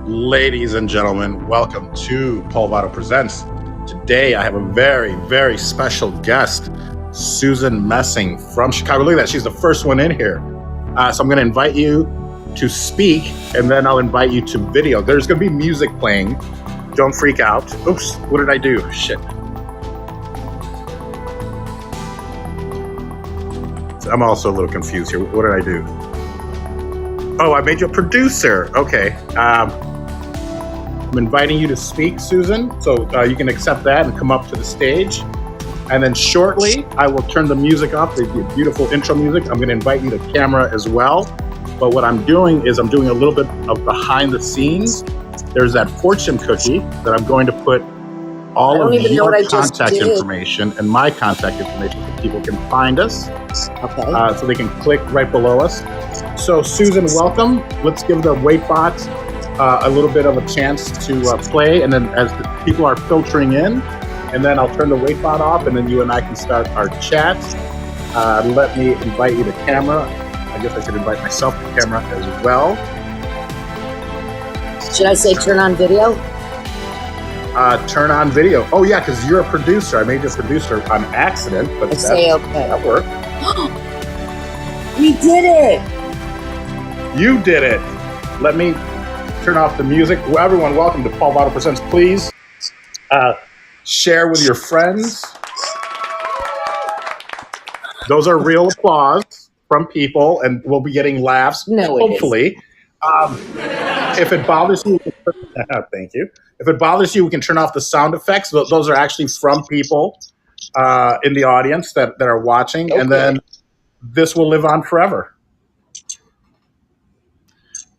Ladies and gentlemen, welcome to Paul Vato Presents. Today I have a very, very special guest, Susan Messing from Chicago. Look at that, she's the first one in here. So I'm going to invite you to speak, and then I'll invite you to video. There's going to be music playing. Don't freak out. Oops, what did I do? Shit. I'm also a little confused here. What did I do? Oh, I made you a producer. Okay. I'm inviting you to speak, Susan. So you can accept that and come up to the stage. And then shortly, I will turn the music off. There'll be beautiful intro music. I'm going to invite you to camera as well. But what I'm doing is I'm doing a little bit of behind the scenes. There's that fortune cookie that I'm going to put all of your contact information and my contact information so people can find us. Okay. So they can click right below us. So Susan, welcome. Let's give the waitbot a little bit of a chance to play. And then as the people are filtering in, and then I'll turn the waitbot off, and then you and I can start our chat. Let me invite you to camera. I guess I should invite myself to camera as well. Should I say turn on video? Turn on video. Oh yeah, because you're a producer. I made you a producer on accident, but say okay. That worked. We did it! You did it. Let me turn off the music. Well, everyone, welcome to Paul Vato Presents. Please share with your friends. Those are real applause from people, and we'll be getting laughs, hopefully. If it bothers you, thank you. If it bothers you, we can turn off the sound effects. Those are actually from people in the audience that are watching, and then this will live on forever.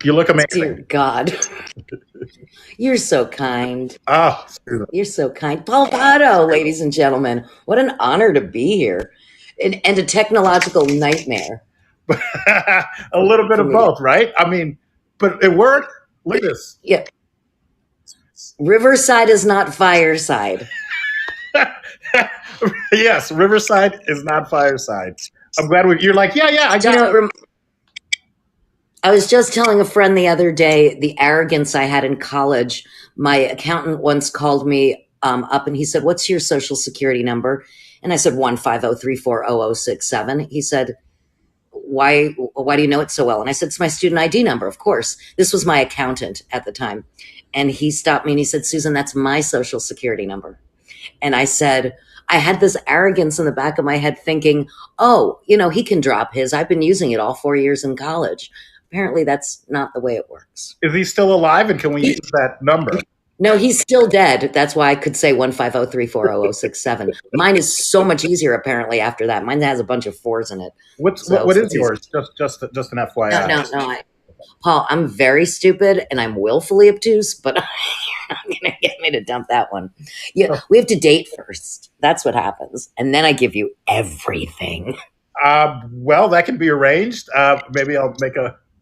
You look amazing. Dear God. You're so kind. Oh, you're so kind. Paul Vato, ladies and gentlemen. What an honor to be here. And a technological nightmare. A little bit of both, right? I mean, but it worked. Look at this. Yeah. Riverside is not Fireside. Yes, Riverside is not Fireside. I'm glad you're like, yeah, I got it. I was just telling a friend the other day the arrogance I had in college. My accountant once called me up and he said, "What's your social security number?" And I said, 150340067. He said, why do you know it so well? And I said, it's my student ID number, of course. This was my accountant at the time. And he stopped me and he said, "Susan, that's my social security number." And I said, I had this arrogance in the back of my head thinking, oh, he can drop his. I've been using it all 4 years in college. Apparently that's not the way it works. Is he still alive, and can we use that number? No, he's still dead. That's why I could say 150340067. Mine is so much easier apparently after that. Mine has a bunch of fours in it. What is yours? Just an FYI. No. Paul, I'm very stupid and I'm willfully obtuse, but I'm going to get me to dump that one. Yeah, we have to date first. That's what happens. And then I give you everything. Well, that can be arranged. Maybe I'll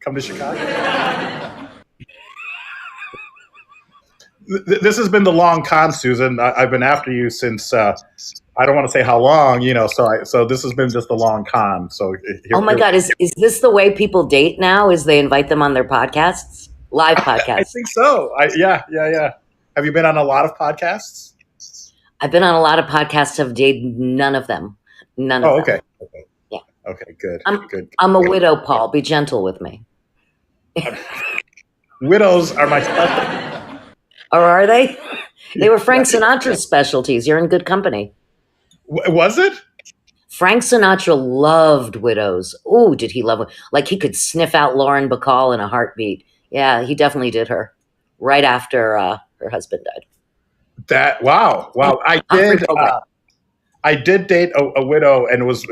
come to Chicago. This has been the long con, Susan. I've been after you since I don't want to say how long, So this has been just a long con. So oh my God, is this the way people date now? Is they invite them on their podcasts, live podcasts? I think so. Yeah. Have you been on a lot of podcasts? I've been on a lot of podcasts. I've dated none of them. None of them. Okay. Yeah. Okay. Good. I'm a widow, Paul. Be gentle with me. Widows are my specialty. Or are they? They were Frank Sinatra's specialties. You're in good company. Was it? Frank Sinatra loved widows. Oh, did he love her? Like he could sniff out Lauren Bacall in a heartbeat. Yeah, he definitely did her right after her husband died. Wow. I did date a widow, and it was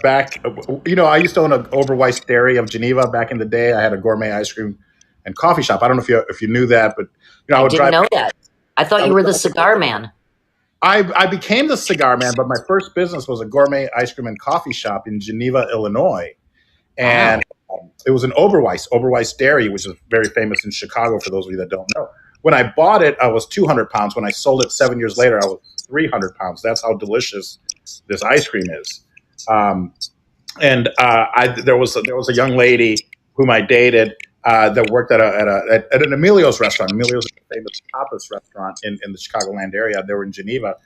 back. I used to own an Oberweis Dairy of Geneva back in the day. I had a gourmet ice cream and coffee shop. I don't know if you knew that, but I didn't know that. I thought you were the cigar man. I became the cigar man, but my first business was a gourmet ice cream and coffee shop in Geneva, Illinois, and it was an Oberweis Dairy, which is very famous in Chicago for those of you that don't know. When I bought it, I was 200 pounds. When I sold it 7 years later, I was 300 pounds. That's how delicious this ice cream is. There was a young lady whom I dated, that worked at an Emilio's restaurant. Emilio's is a famous tapas restaurant in the Chicagoland area. They were in Geneva,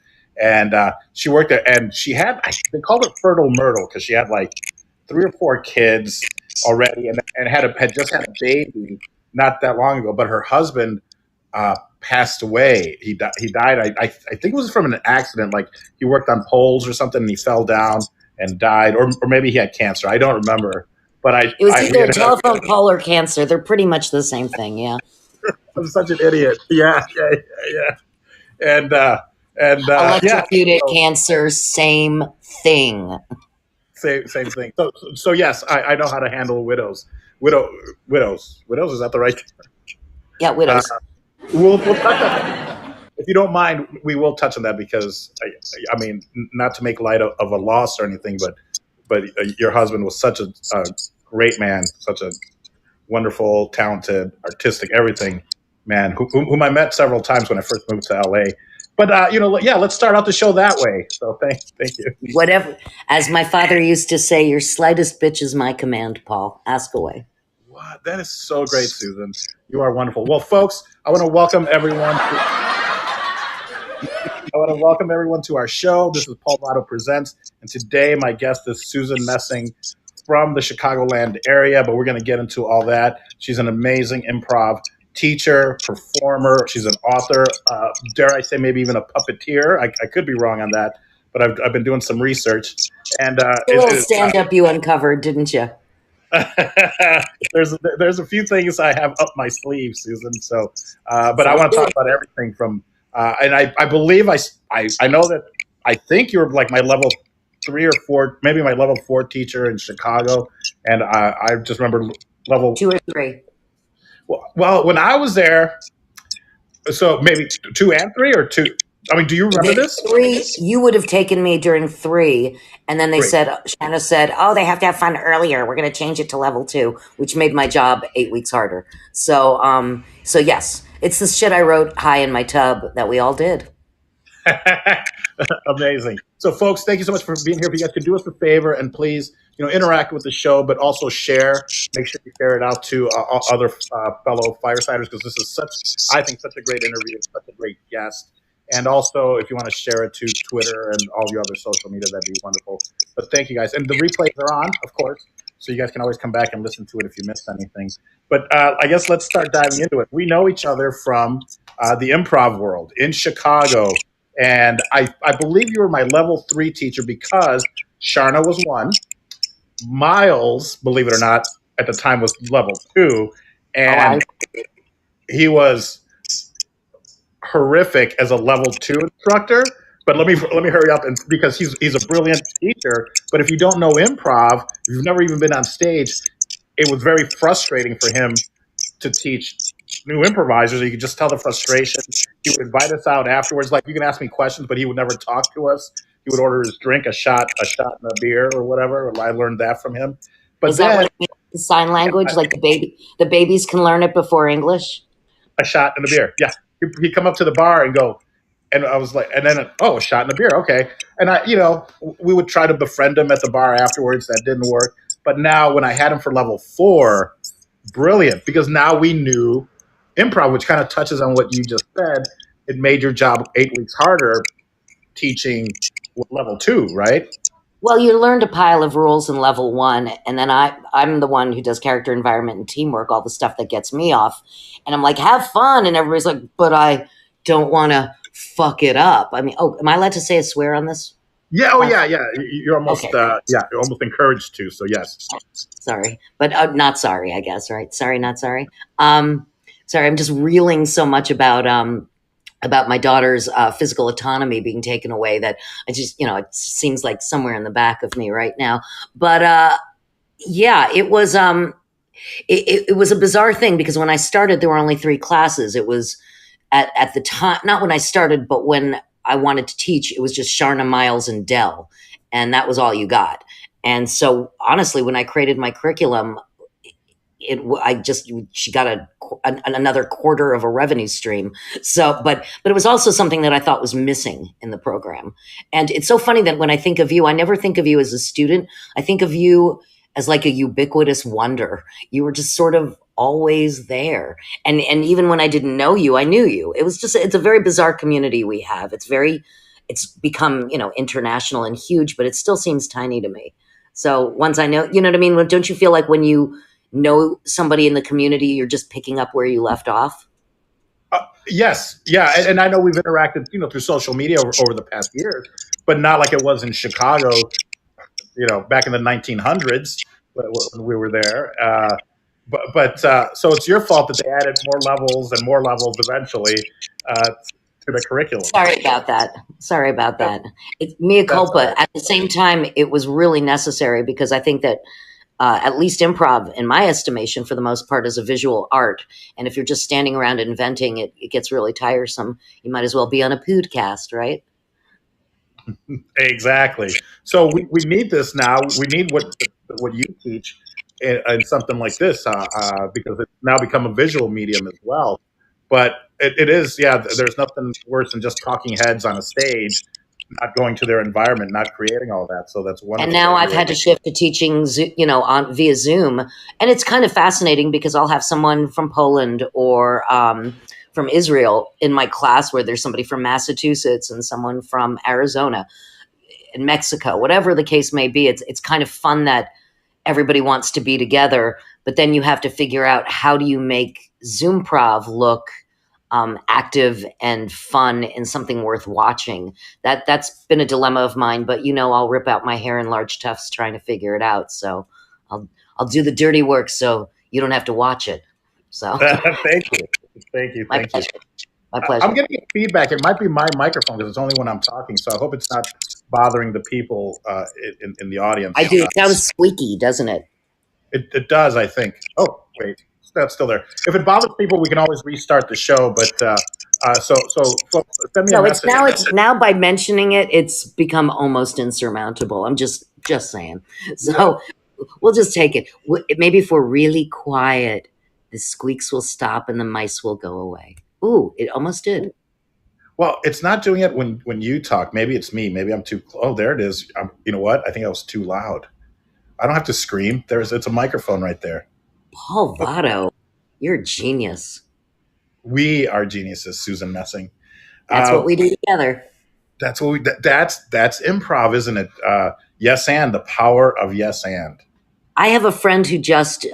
and she worked there. And she had they called her Fertile Myrtle because she had like 3 or 4 kids already, and had just had a baby not that long ago. But her husband passed away. He died. I think it was from an accident. Like he worked on poles or something, and he fell down and died, or maybe he had cancer. I don't remember. But it was either telephone pole or cancer. They're pretty much the same thing. Yeah. I'm such an idiot. Yeah. And electrocuted cancer, same thing. Same thing. So yes, I know how to handle widows. Widows. Is that the right term? Yeah, widows. We'll touch on that. If you don't mind, we will touch on that because I mean, not to make light of a loss or anything, but your husband was such a great man, such a wonderful, talented, artistic, everything man, whom I met several times when I first moved to LA. But let's start out the show that way. So thank you. Whatever, as my father used to say, your slightest bitch is my command, Paul. Ask away. Wow, that is so great, Susan. You are wonderful. Well, folks, I want to welcome everyone. To our show. This is Paul Vato Presents, and today my guest is Susan Messing from the Chicagoland area, but we're going to get into all that. She's an amazing improv teacher, performer. She's an author, dare I say maybe even a puppeteer. I could be wrong on that, but I've been doing some research. And a little stand-up you uncovered, didn't you? There's a few things I have up my sleeve, Susan. So, but I want to talk about everything from, and I believe I know that I think you're like my level 3 or 4, maybe my level 4 teacher in Chicago, and I just remember level 2 or 3. Well, when I was there, so maybe 2 and 3 or 2. I mean, do you remember this? 3, you would have taken me during 3, and then Shanna said, oh, they have to have fun earlier. We're going to change it to level 2, which made my job 8 weeks harder. So yes, it's the shit I wrote high in my tub that we all did. Amazing. So, folks, thank you so much for being here. If you guys could do us a favor and please, interact with the show, but also share. Make sure you share it out to other fellow Firesiders because this is I think, such a great interview, such a great guest. And also, if you want to share it to Twitter and all your other social media, that'd be wonderful. But thank you, guys. And the replays are on, of course, so you guys can always come back and listen to it if you missed anything. But I guess let's start diving into it. We know each other from the improv world in Chicago. And I believe you were my level 3 teacher because Sharna was 1. Miles, believe it or not, at the time was level 2. And he was horrific as a level 2 instructor. But let me hurry up, and because he's a brilliant teacher. But if you don't know improv, if you've never even been on stage, it was very frustrating for him to teach new improvisers. You could just tell the frustration. He would invite us out afterwards. Like, you can ask me questions, but he would never talk to us. He would order his drink, a shot and a beer or whatever. I learned that from him. But is that what it means, sign language? Like the babies can learn it before English? A shot and a beer. Yeah. He'd come up to the bar and go, and I was like, and then, a shot and a beer. Okay. And we would try to befriend him at the bar afterwards. That didn't work. But now when I had him for level 4, brilliant, because now we knew improv, which kind of touches on what you just said. It made your job 8 weeks harder teaching level 2, right? Well, you learned a pile of rules in level 1, and then I'm the one who does character, environment, and teamwork, all the stuff that gets me off. And I'm like, have fun, and everybody's like, but I don't want to fuck it up. I mean, am I allowed to say a swear on this? Yeah. Yeah. You're almost, okay. You're almost encouraged to. So yes. Sorry, but not sorry, I guess. Right? Sorry, not sorry. Sorry, I'm just reeling so much about my daughter's physical autonomy being taken away that I just, it seems like somewhere in the back of me right now. But it was it was a bizarre thing because when I started, there were only 3 classes. It was at the time, not when I started, but when I wanted to teach, it was just Sharna, Miles, and Dell, and that was all you got. And so, honestly, when I created my curriculum, she got another quarter of a revenue stream. So, but it was also something that I thought was missing in the program. And it's so funny that when I think of you, I never think of you as a student. I think of you as like a ubiquitous wonder. You were just sort of always there. And even when I didn't know you, I knew you. It's a very bizarre community we have. It's become, international and huge, but it still seems tiny to me. So once I know, you know what I mean? Don't you feel like when you know somebody in the community, you're just picking up where you left off? Yes, yeah, and I know we've interacted, through social media over the past years, but not like it was in Chicago, back in the 1900s when we were there. So it's your fault that they added more levels eventually to the curriculum. Sorry about that. It's mea culpa. Right. At the same time, it was really necessary because I think that at least improv, in my estimation, for the most part, is a visual art. And if you're just standing around inventing, it gets really tiresome. You might as well be on a podcast, right? Exactly. So we need this now. We need what you teach in something like this because it's now become a visual medium as well. But it is, yeah. There's nothing worse than just talking heads on a stage, not going to their environment, not creating all that. So that's And wonderful. now I've had to shift to teaching, on via Zoom, and it's kind of fascinating because I'll have someone from Poland or from Israel in my class, where there's somebody from Massachusetts and someone from Arizona and Mexico, whatever the case may be. It's kind of fun that everybody wants to be together, but then you have to figure out how do you make Zoomprov look active and fun and something worth watching. That's been a dilemma of mine, but I'll rip out my hair in large tufts trying to figure it out. So I'll do the dirty work so you don't have to watch it. So Thank you. My pleasure. My pleasure. I'm getting feedback. It might be my microphone because it's only when I'm talking. So I hope it's not bothering the people in the audience. I do. It sounds squeaky, doesn't it? It does, I think. Oh, wait, that's still there. If it bothers people, we can always restart the show. But so folks, send me a message. It's now by mentioning it, it's become almost insurmountable. I'm just saying. So we'll just take it. Maybe if we're really quiet, the squeaks will stop and the mice will go away. Ooh, it almost did. Well, it's not doing it when you talk. Maybe it's me. Maybe I'm too. Oh, there it is. You know what? I think I was too loud. I don't have to scream. It's a microphone right there. Paul Vato, you're a genius. We are geniuses, Susan Messing. That's what we do together. That's what that's improv, isn't it? Yes, and the power of yes, and. I have a friend who just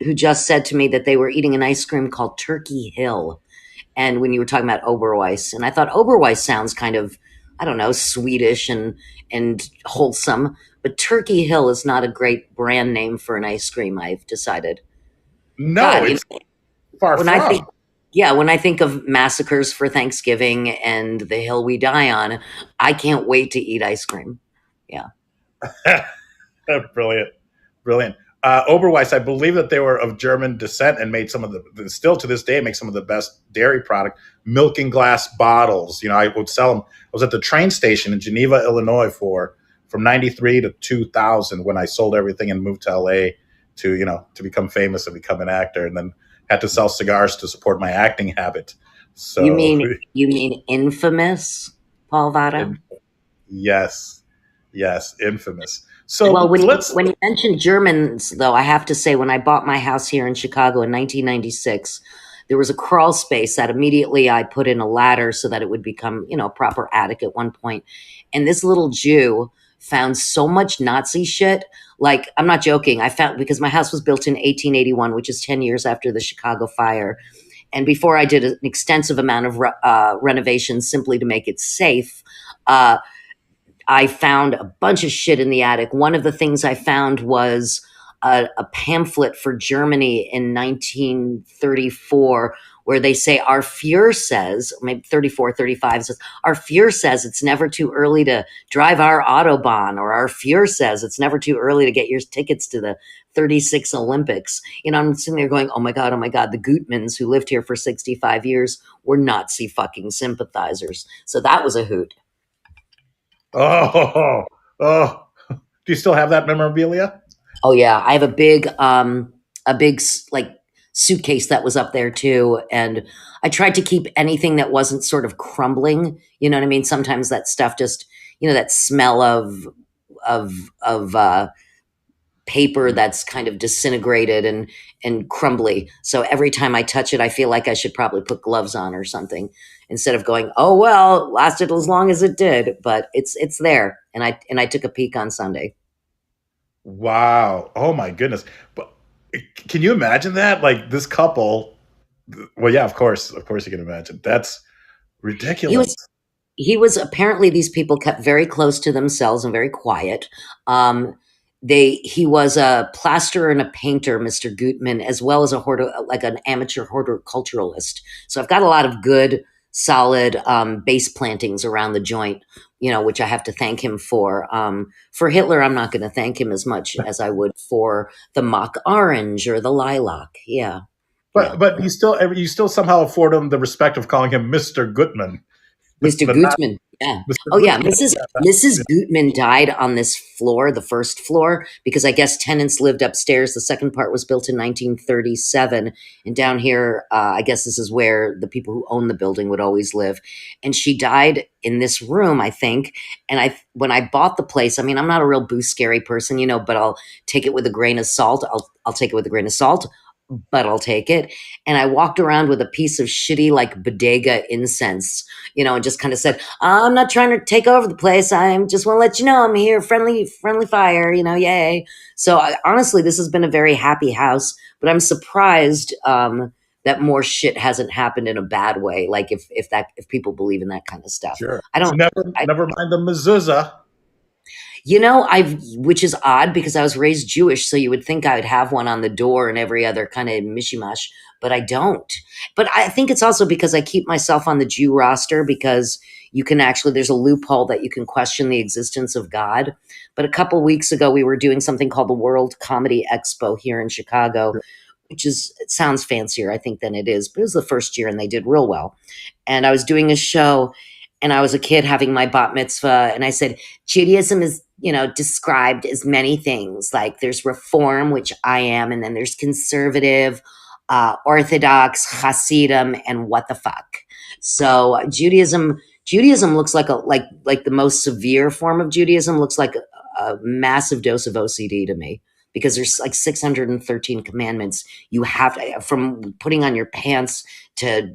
who just said to me that they were eating an ice cream called Turkey Hill, and when you were talking about Oberweis, and I thought Oberweis sounds kind of, I don't know, Swedish and wholesome, but Turkey Hill is not a great brand name for an ice cream, I've decided. No, God, it's far from. When I think of massacres for Thanksgiving and the hill we die on, I can't wait to eat ice cream. Yeah. Brilliant. Oberweis, I believe that they were of German descent and made some of still to this day, make some of the best dairy product, milk in glass bottles. I would sell them. I was at the train station in Geneva, Illinois from 93 to 2000 when I sold everything and moved to LA to become famous and become an actor, and then had to sell cigars to support my acting habit. So you mean infamous, Paul Vato? Yes, infamous. So when you mentioned Germans, though, I have to say, when I bought my house here in Chicago in 1996, there was a crawl space that immediately I put in a ladder so that it would become, a proper attic at one point. And this little Jew found so much Nazi shit. Like, I'm not joking. Because my house was built in 1881, which is 10 years after the Chicago fire. And before I did an extensive amount of renovations simply to make it safe, I found a bunch of shit in the attic. One of the things I found was a pamphlet for Germany in 1934, where they say, our Fuhrer says, maybe 34, 35, says, our Fuhrer says it's never too early to drive our Autobahn, or our Fuhrer says it's never too early to get your tickets to the 36 Olympics. I'm sitting there going, oh my God, the Gutmans who lived here for 65 years were Nazi fucking sympathizers. So that was a hoot. Oh, do you still have that memorabilia? Oh yeah, I have a big like suitcase that was up there too, and I tried to keep anything that wasn't sort of crumbling. You know what I mean? Sometimes that stuff just, that smell of paper that's kind of disintegrated and crumbly. So every time I touch it, I feel like I should probably put gloves on or something instead of going, oh well, lasted as long as it did. But it's there, and I took a peek on Sunday. Wow. Oh my goodness. But can you imagine that? Like this couple. Well, yeah, of course you can imagine. That's He ridiculous. was he was apparently these people kept very close to themselves and very quiet. He was a plasterer and a painter, Mr. Gutman, as well as a like an amateur horticulturalist. So I've got a lot of good, solid base plantings around the joint, which I have to thank him for. For Hitler, I'm not going to thank him as much as I would for the mock orange or the lilac. Yeah, yeah. But you still somehow afford him the respect of calling him Mr. Gutman, Mr. but not Gutman. Yeah. Mr. Oh yeah, Gutman. Mrs. Yeah, Mrs. Gutman died on this floor, the first floor, because I guess tenants lived upstairs. The second part was built in 1937, and down here, I guess this is where the people who own the building would always live. And she died in this room, I think. And when I bought the place, I mean, I'm not a real boo scary person, but I'll take it with a grain of salt. I'll take it with a grain of salt, but I'll take it. And I walked around with a piece of shitty like bodega incense, and just kind of said, I'm not trying to take over the place. I just want to let you know I'm here, friendly fire, yay. So honestly, this has been a very happy house, but I'm surprised that more shit hasn't happened in a bad way. Like if people believe in that kind of stuff. sure. I So don't. never mind the mezuzah. Which is odd because I was raised Jewish, so you would think I would have one on the door and every other kind of mishimash, but I don't. But I think it's also because I keep myself on the Jew roster because there's a loophole that you can question the existence of God. But a couple weeks ago, we were doing something called the World Comedy Expo here in Chicago, it sounds fancier, I think, than it is, but it was the first year and they did real well. And I was doing a show and I was a kid having my bat mitzvah. And I said, Judaism is, described as many things. Like there's reform, which I am, and then there's conservative, Orthodox, Hasidim, and what the fuck. So Judaism looks like the most severe form of Judaism looks like a massive dose of OCD to me because there's like 613 commandments you have to, from putting on your pants to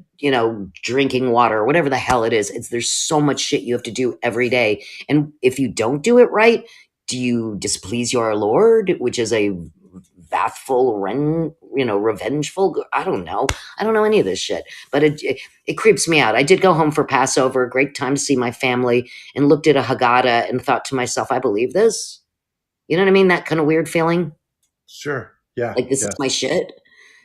drinking water or whatever the hell it is. There's so much shit you have to do every day, and if you don't do it right, do you displease your Lord, which is a revengeful. I don't know any of this shit, but it creeps me out. I did go home for Passover, a great time to see my family, and looked at a Haggadah and thought to myself, I believe this. You know what I mean? That kind of weird feeling. Sure. Yeah. Like, this is Yeah. my shit.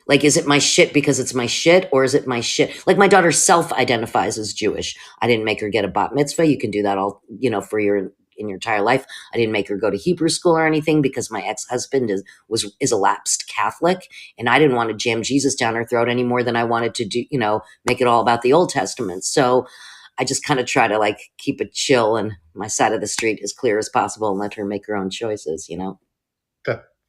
Like, is it my shit because it's my shit, or is it my shit? Like, my daughter self-identifies as Jewish. I didn't make her get a bat mitzvah. You can do that all, for in your entire life. I didn't make her go to Hebrew school or anything because my ex-husband is a lapsed Catholic, and I didn't want to jam Jesus down her throat any more than I wanted to do, make it all about the Old Testament. So I just kind of try to like keep it chill and my side of the street as clear as possible and let her make her own choices.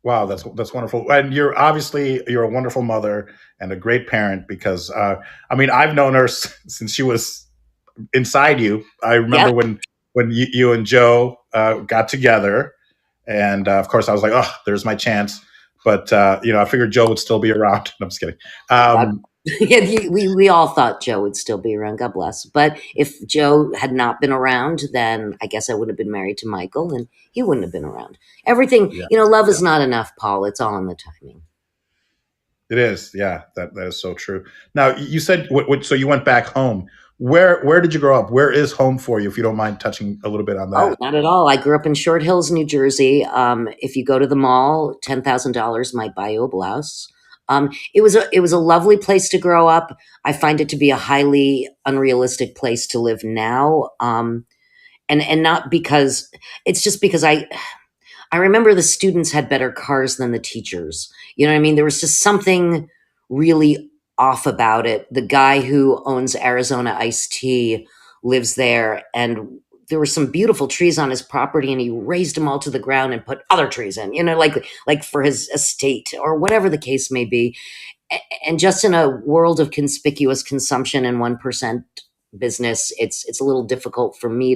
Wow, that's wonderful. And you're a wonderful mother and a great parent because I've known her since she was inside you. I remember Yeah. when you and Joe got together, and of course I was like, oh, there's my chance. But I figured Joe would still be around. No, I'm just kidding. Yeah, we all thought Joe would still be around. God bless. But if Joe had not been around, then I guess I would have been married to Michael, and he wouldn't have been around. Everything, Yeah, love yeah, is not enough, Paul. It's all in the timing. it is. Yeah, that is so true. Now you said so you went back home. Where did you grow up? Where is home for you? If you don't mind touching a little bit on Oh, that. not at all. I grew up in Short Hills, New Jersey. If you go to the mall, $10,000 might buy you a blouse. It was a lovely place to grow up. I find it to be a highly unrealistic place to live now. And not because it's just because I remember the students had better cars than the teachers. You know what I mean? There was just something really off about it. The guy who owns Arizona Iced Tea lives there, and there were some beautiful trees on his property, and he raised them all to the ground and put other trees in, like for his estate or whatever the case may be. And just in a world of conspicuous consumption and 1% business, it's a little difficult for me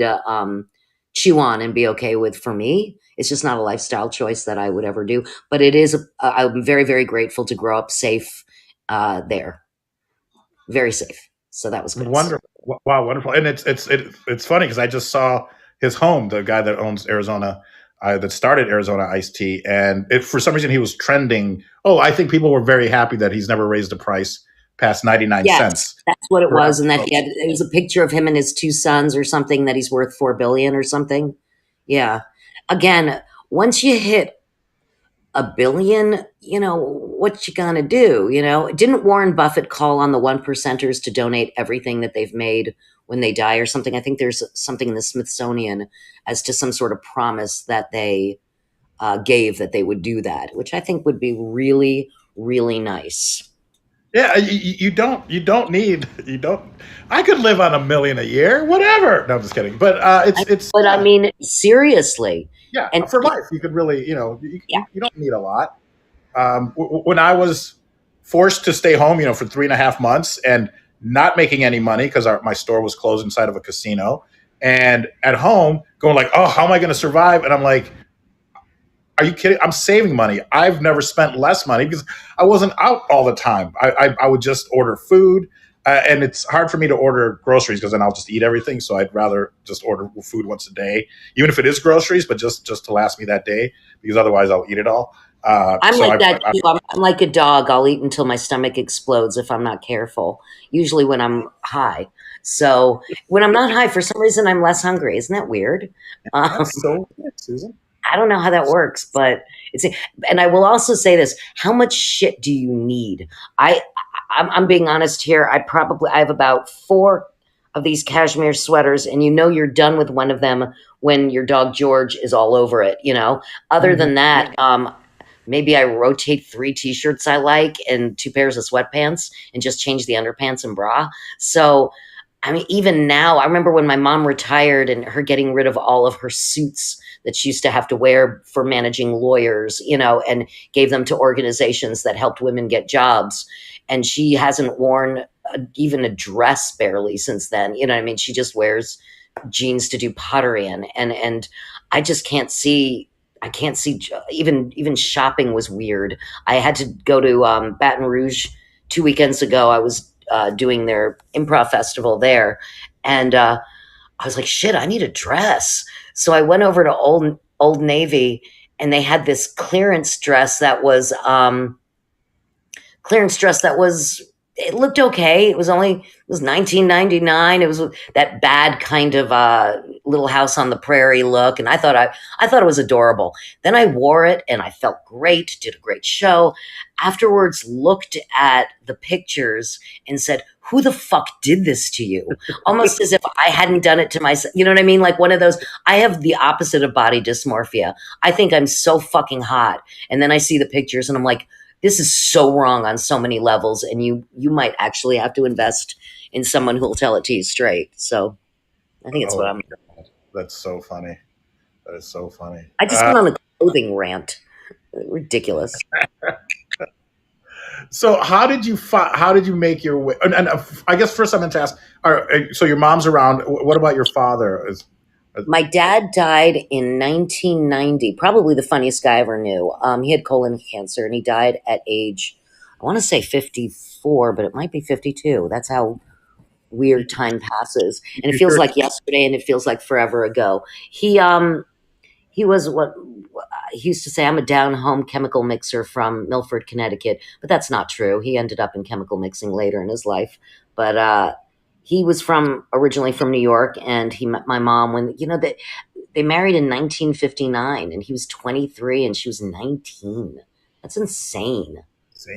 chew on and be okay with for me. It's just not a lifestyle choice that I would ever do. But it is, I'm very, very grateful to grow up safe there. Very safe. So that was good. Wonderful. Wow, wonderful. And it's funny because I just saw his home, the guy that owns Arizona, that started Arizona Iced Tea, and for some reason he was trending. Oh, I think people were very happy that he's never raised the price past 99 Yes, cents. that's what it per was. And that episode. it was a picture of him and his two sons or something, that he's worth 4 billion or something. Yeah. Again, once you hit a billion, what you gonna do? Didn't Warren Buffett call on the one percenters to donate everything that they've made when they die or something? I think there's something in the Smithsonian as to some sort of promise that they gave that they would do that, which I think would be really, really nice. Yeah, you don't need you don't. I could live on $1 million a year, whatever. No, I'm just kidding. But But I yeah, mean, seriously. yeah, And for life you could really, yeah, you don't need a lot. When I was forced to stay home, for 3.5 months and not making any money because my store was closed inside of a casino, and at home going like, oh, how am I going to survive? And I'm like, are you kidding? I'm saving money. I've never spent less money because I wasn't out all the time. I would just order food. And it's hard for me to order groceries because then I'll just eat everything. So I'd rather just order food once a day, even if it is groceries, but just to last me that day, because otherwise I'll eat it all. I'm So like that too. I'm like a dog. I'll eat until my stomach explodes if I'm not careful, usually when I'm high. So when I'm not high, for some reason, I'm less hungry. Isn't that weird? Um, that's so weird, Susan. I don't know how that works, but and I will also say this: how much shit do you need? I, I'm being honest here. I have about 4 of these cashmere sweaters, and you're done with one of them when your dog George is all over it. Other Mhm. than that, maybe I rotate 3 t-shirts I like and 2 pairs of sweatpants and just change the underpants and bra. So I mean, even now, I remember when my mom retired and her getting rid of all of her suits that she used to have to wear for managing lawyers, and gave them to organizations that helped women get jobs. And she hasn't worn even a dress barely since then. You know what I mean? She just wears jeans to do pottery in. And I just can't see. I can't see. Even shopping was weird. I had to go to Baton Rouge 2 weekends ago. I was doing their improv festival there. And I was like, shit, I need a dress. So I went over to Old Navy, and they had this clearance dress that was, it looked okay. It was 19.99. It was that bad kind of Little House on the Prairie look, and I thought it was adorable. Then I wore it and I felt great, did a great show. Afterwards, looked at the pictures and said, who the fuck did this to you? Almost as if I hadn't done it to myself. You know what I mean? Like one of those, I have the opposite of body dysmorphia. I think I'm so fucking hot. And then I see the pictures and I'm like, this is so wrong on so many levels. And you might actually have to invest in someone who will tell it to you straight. So I think it's what Oh, I'm. God. That's so funny. That is so funny. I just went on a clothing rant. Ridiculous. So how did you make your way? And I guess first I'm going to ask. So your mom's around. What about your father? My dad died in 1990, probably the funniest guy I ever knew. He had colon cancer and he died at age, I want to say 54, but it might be 52. That's how weird time passes. And it feels Sure. like yesterday and it feels like forever ago. He was what he used to say, I'm a down home chemical mixer from Milford, Connecticut, but that's not true. He ended up in chemical mixing later in his life. But he was originally from New York, and he met my mom when, they married in 1959, and he was 23 and she was 19. That's insane.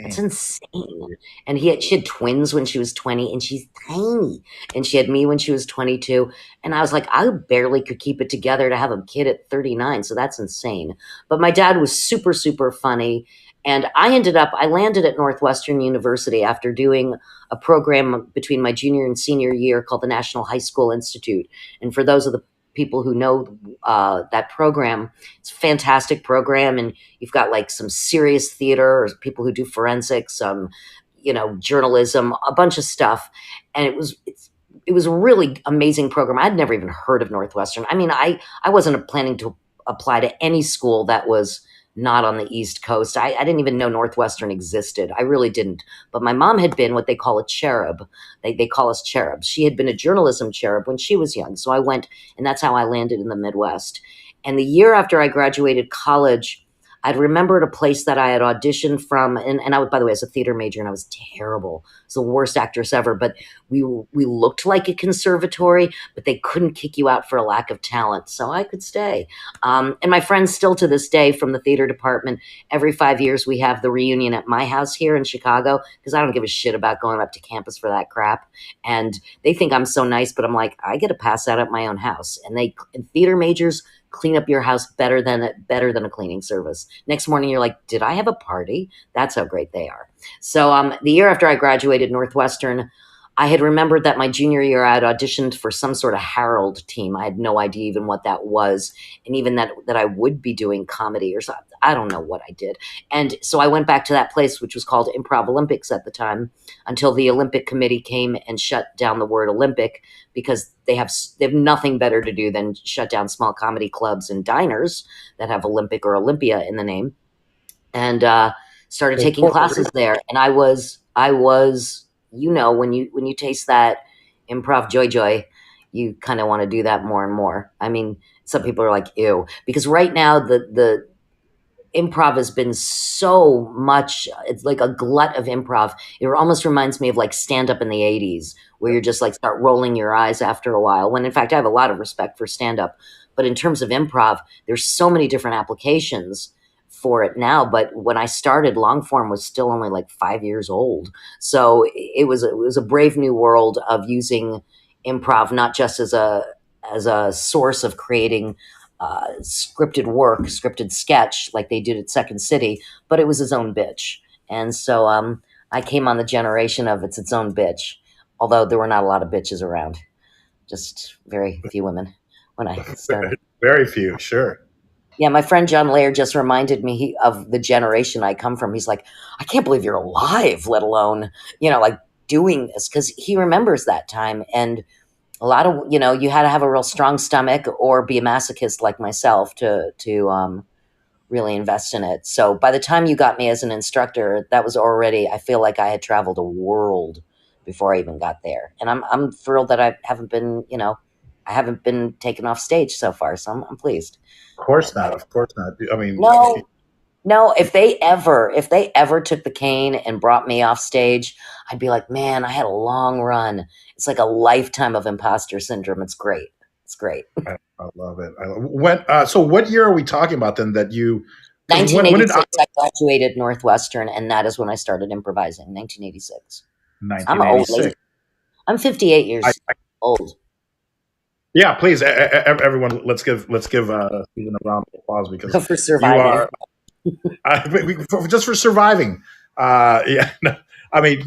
That's Same. insane. And she had twins when she was 20, and she's tiny. And she had me when she was 22. And I was like, I barely could keep it together to have a kid at 39. So that's insane. But my dad was super, super funny. And I landed at Northwestern University after doing a program between my junior and senior year called the National High School Institute. And for those of the people who know that program, it's a fantastic program. And you've got like some serious theater or people who do forensics, journalism, a bunch of stuff. And it's it was a really amazing program. I'd never even heard of Northwestern. I mean, I wasn't planning to apply to any school that was not on the East Coast. I didn't even know Northwestern existed. I really didn't. But my mom had been what they call a cherub. They call us cherubs. She had been a journalism cherub when she was young. So I went, and that's how I landed in the Midwest. And the year after I graduated college, I'd remembered a place that I had auditioned from, and I was, by the way, I was a theater major, and I was terrible. I was the worst actress ever. But we looked like a conservatory, but they couldn't kick you out for a lack of talent, so I could stay. And my friends still to this day from the theater department, every 5 years we have the reunion at my house here in Chicago, because I don't give a shit about going up to campus for that crap. And they think I'm so nice, but I'm like, I get a pass out at my own house. And theater majors clean up your house better than a cleaning service. Next morning, you're like, did I have a party? That's how great they are. So the year after I graduated Northwestern, I had remembered that my junior year I had auditioned for some sort of Herald team. I had no idea even what that was, and even that I would be doing comedy or something. I don't know what I did. And so I went back to that place, which was called Improv Olympics at the time, until the Olympic Committee came and shut down the word Olympic, because they have nothing better to do than shut down small comedy clubs and diners that have Olympic or Olympia in the name. And started taking classes there. And I was, when you taste that improv joy, you kind of want to do that more and more. I mean, some people are like, ew, because right now the improv has been so much, it's like a glut of improv. It almost reminds me of like stand up in the 80s, where you're just like start rolling your eyes after a while, when in fact I have a lot of respect for stand up. But in terms of improv, there's so many different applications for it now. But when I started, long form was still only like 5 years old. So it was a brave new world of using improv, not just as a source of creating scripted work, scripted sketch like they did at Second City, but it was his own bitch. And so I came on the generation of its own bitch, although there were not a lot of bitches around, just very few women when I started. Very few, sure. Yeah, my friend John Laird just reminded me of the generation I come from. He's like, I can't believe you're alive, let alone, like doing this, because he remembers that time. And a lot of, you had to have a real strong stomach or be a masochist like myself to really invest in it. So by the time you got me as an instructor, that was already, I feel like I had traveled a world before I even got there. And I'm thrilled that I haven't been, I haven't been taken off stage so far. So I'm pleased. Of course not. Of course not. I mean, no. If they ever took the cane and brought me off stage, I'd be like, man, I had a long run. It's like a lifetime of imposter syndrome. It's great. It's great. I love it. So what year are we talking about then that you? 1986, I graduated Northwestern, and that is when I started improvising, 1986. 1986. I'm old lady. I'm 58 years old. Yeah, please, everyone, let's give Susan a round of applause, because for surviving. Just for surviving. Yeah, I mean,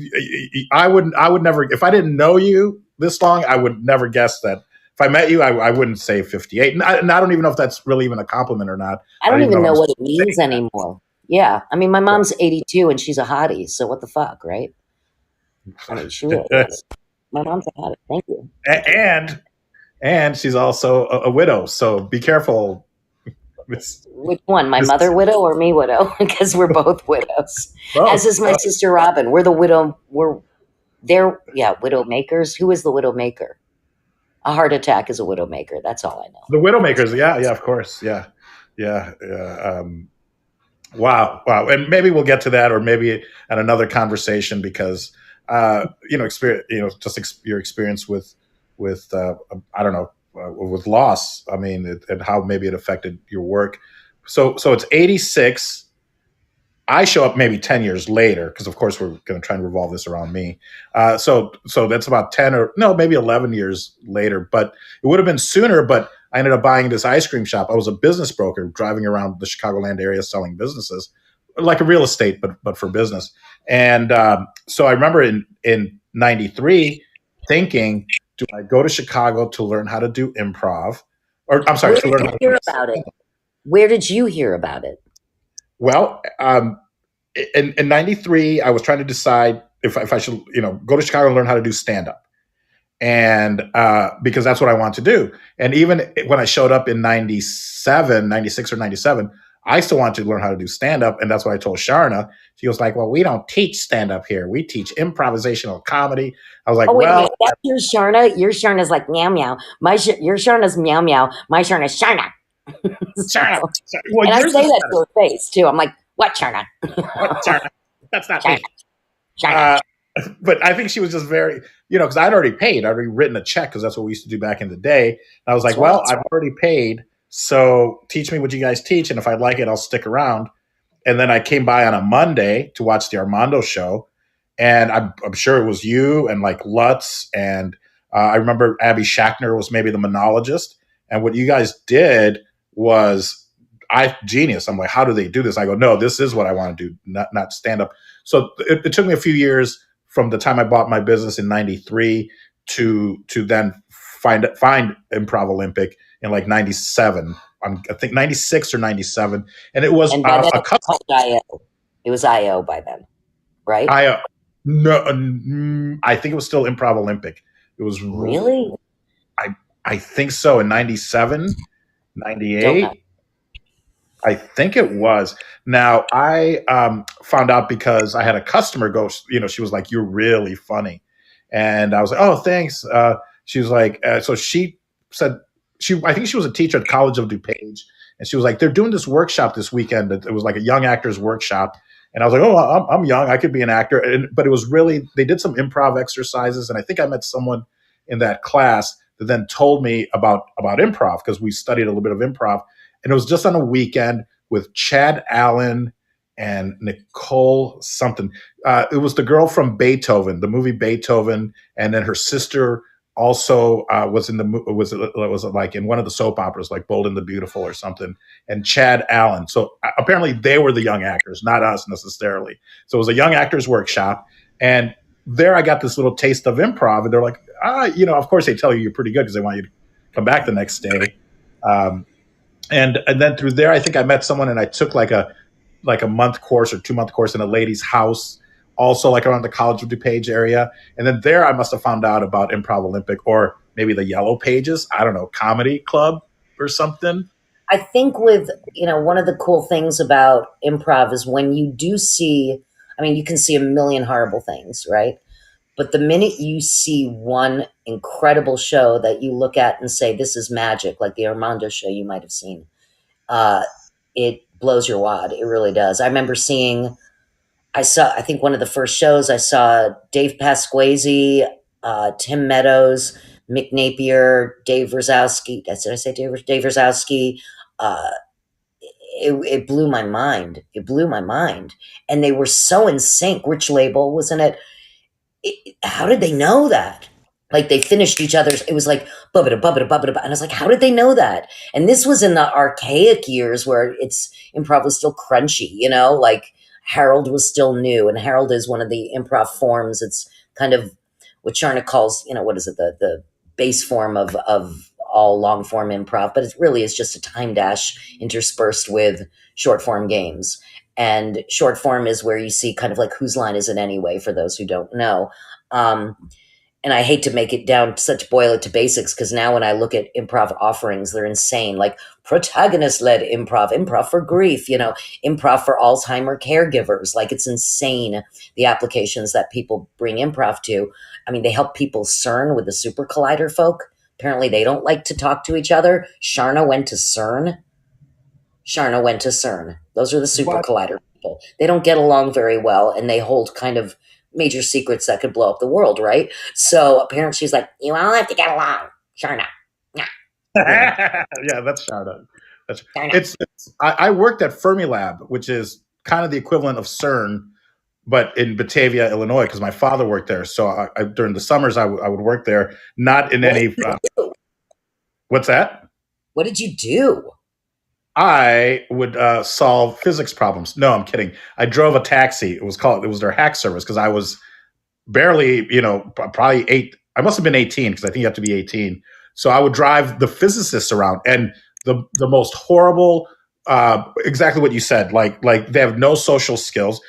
I would never, if I didn't know you this long, I would never guess that. If I met you, I wouldn't say 58. And I don't even know if that's really even a compliment or not. I don't even know what it means anymore. Yeah, I mean, my mom's 82 and she's a hottie, so what the fuck, right? I mean, she really is. My mom's a hottie. Thank you. And she's also a widow, so be careful. Which one, my mother widow or me widow? Because we're both widows. As is my sister Robin. We're the widow. Widow makers. Who is the widow maker? A heart attack is a widow maker. That's all I know. The widow makers. Yeah, of course. Yeah. Wow. And maybe we'll get to that, or maybe at another conversation, because your experience with I don't know, with loss. I mean, and how maybe it affected your work. So it's 86. I show up maybe 10 years later, because of course we're going to try and revolve this around me. So that's about 10 or no, maybe 11 years later, but it would have been sooner. But I ended up buying this ice cream shop. I was a business broker driving around the Chicagoland area selling businesses, like a real estate, but for business. And so I remember in 93 thinking, do I go to Chicago to learn how to do improv? Or I'm sorry, to learn how to hear about it. Where did you hear about it? Well, in 93, I was trying to decide if I should, go to Chicago and learn how to do stand-up. and because that's what I want to do. And even when I showed up in 97, 96 or 97, I still wanted to learn how to do stand-up. And that's what I told Sharna. She was like, well, we don't teach stand-up here. We teach improvisational comedy. I was like, Oh, wait a well, minute. That's your Sharna? Your Sharna's like meow meow. Your Sharna's meow meow. My Sharna's Sharna. Sharna. Well, And I yours say is that to her face too. I'm like, what Sharna? what, Sharna? That's not Sharna. me. Sharna. But I think she was just very, because I'd already paid. I'd already written a check because that's what we used to do back in the day. And I was like, That's right. well, I've already paid. So teach me what you guys teach. And if I like it, I'll stick around. And then I came by on a Monday to watch the Armando show. And I'm sure it was you and like Lutz. And I remember Abby Shackner was maybe the monologist. And what you guys did was genius. I'm like, how do they do this? I go, no, this is what I want to do, not stand up. So it took me a few years from the time I bought my business in 93 to then find Improv Olympic in like 97. I think 96 or 97. And it was And by then a it was called IO. It was IO by then, right? No, I think it was still Improv Olympic. It was Really? I think so in 97, 98. Don't know. I think it was. Now, I found out because I had a customer go, she was like, you're really funny. And I was like, oh, thanks. She was like, so she said, I think she was a teacher at College of DuPage. And she was like, they're doing this workshop this weekend. It was like a young actors workshop. And I was like, oh, I'm young. I could be an actor. But it was really, they did some improv exercises. And I think I met someone in that class that then told me about improv because we studied a little bit of improv. And it was just on a weekend with Chad Allen and Nicole something. It was the girl from Beethoven, the movie Beethoven, and then her sister also was in was like in one of the soap operas, like Bold and the Beautiful or something. And Chad Allen. So apparently they were the young actors, not us necessarily. So it was a young actors workshop, and there I got this little taste of improv. And they're like, of course they tell you you're pretty good because they want you to come back the next day. And then through there, I think I met someone and I took like a month course or 2-month course in a lady's house, also like around the College of DuPage area. And then there I must have found out about Improv Olympic or maybe the Yellow Pages, I don't know, comedy club or something. I think with, one of the cool things about improv is when you do see, you can see a million horrible things, right? But the minute you see one incredible show that you look at and say, this is magic, like the Armando show you might have seen, it blows your wad. It really does. I remember I think one of the first shows I saw Dave Pasquazi, Tim Meadows, Mick Napier, Dave Rosowski. Did I say Dave Rosowski? It blew my mind. It blew my mind. And they were so in sync. Rich Label was in it. How did they know that? Like they finished each other's, it was like, bubba bubba bubba. And I was like, how did they know that? And this was in the archaic years where improv was still crunchy, like Harold was still new. And Harold is one of the improv forms. It's kind of what Sharna calls, what is it? The base form of all long form improv, but it really is just a time dash interspersed with short form games. And short form is where you see kind of like whose line is it anyway, for those who don't know. And I hate to make it down boil it to basics, because now when I look at improv offerings, they're insane. Like protagonist-led improv for grief, improv for Alzheimer caregivers. Like it's insane, the applications that people bring improv to. They help people CERN with the super collider folk. Apparently they don't like to talk to each other. Sharna went to CERN. Those are the super collider people. They don't get along very well, and they hold kind of major secrets that could blow up the world, right? So apparently she's like, you all have to get along, Sharna. Yeah, that's Sharna. I worked at Fermilab, which is kind of the equivalent of CERN, but in Batavia, Illinois, because my father worked there. So during the summers, I would work there, not in any... What's that? What did you do? I would solve physics problems. No, I'm kidding. I drove a taxi. It was their hack service because I was barely, probably 8. I must have been 18 because I think you have to be 18. So I would drive the physicists around, and the most horrible, exactly what you said. Like they have no social skills,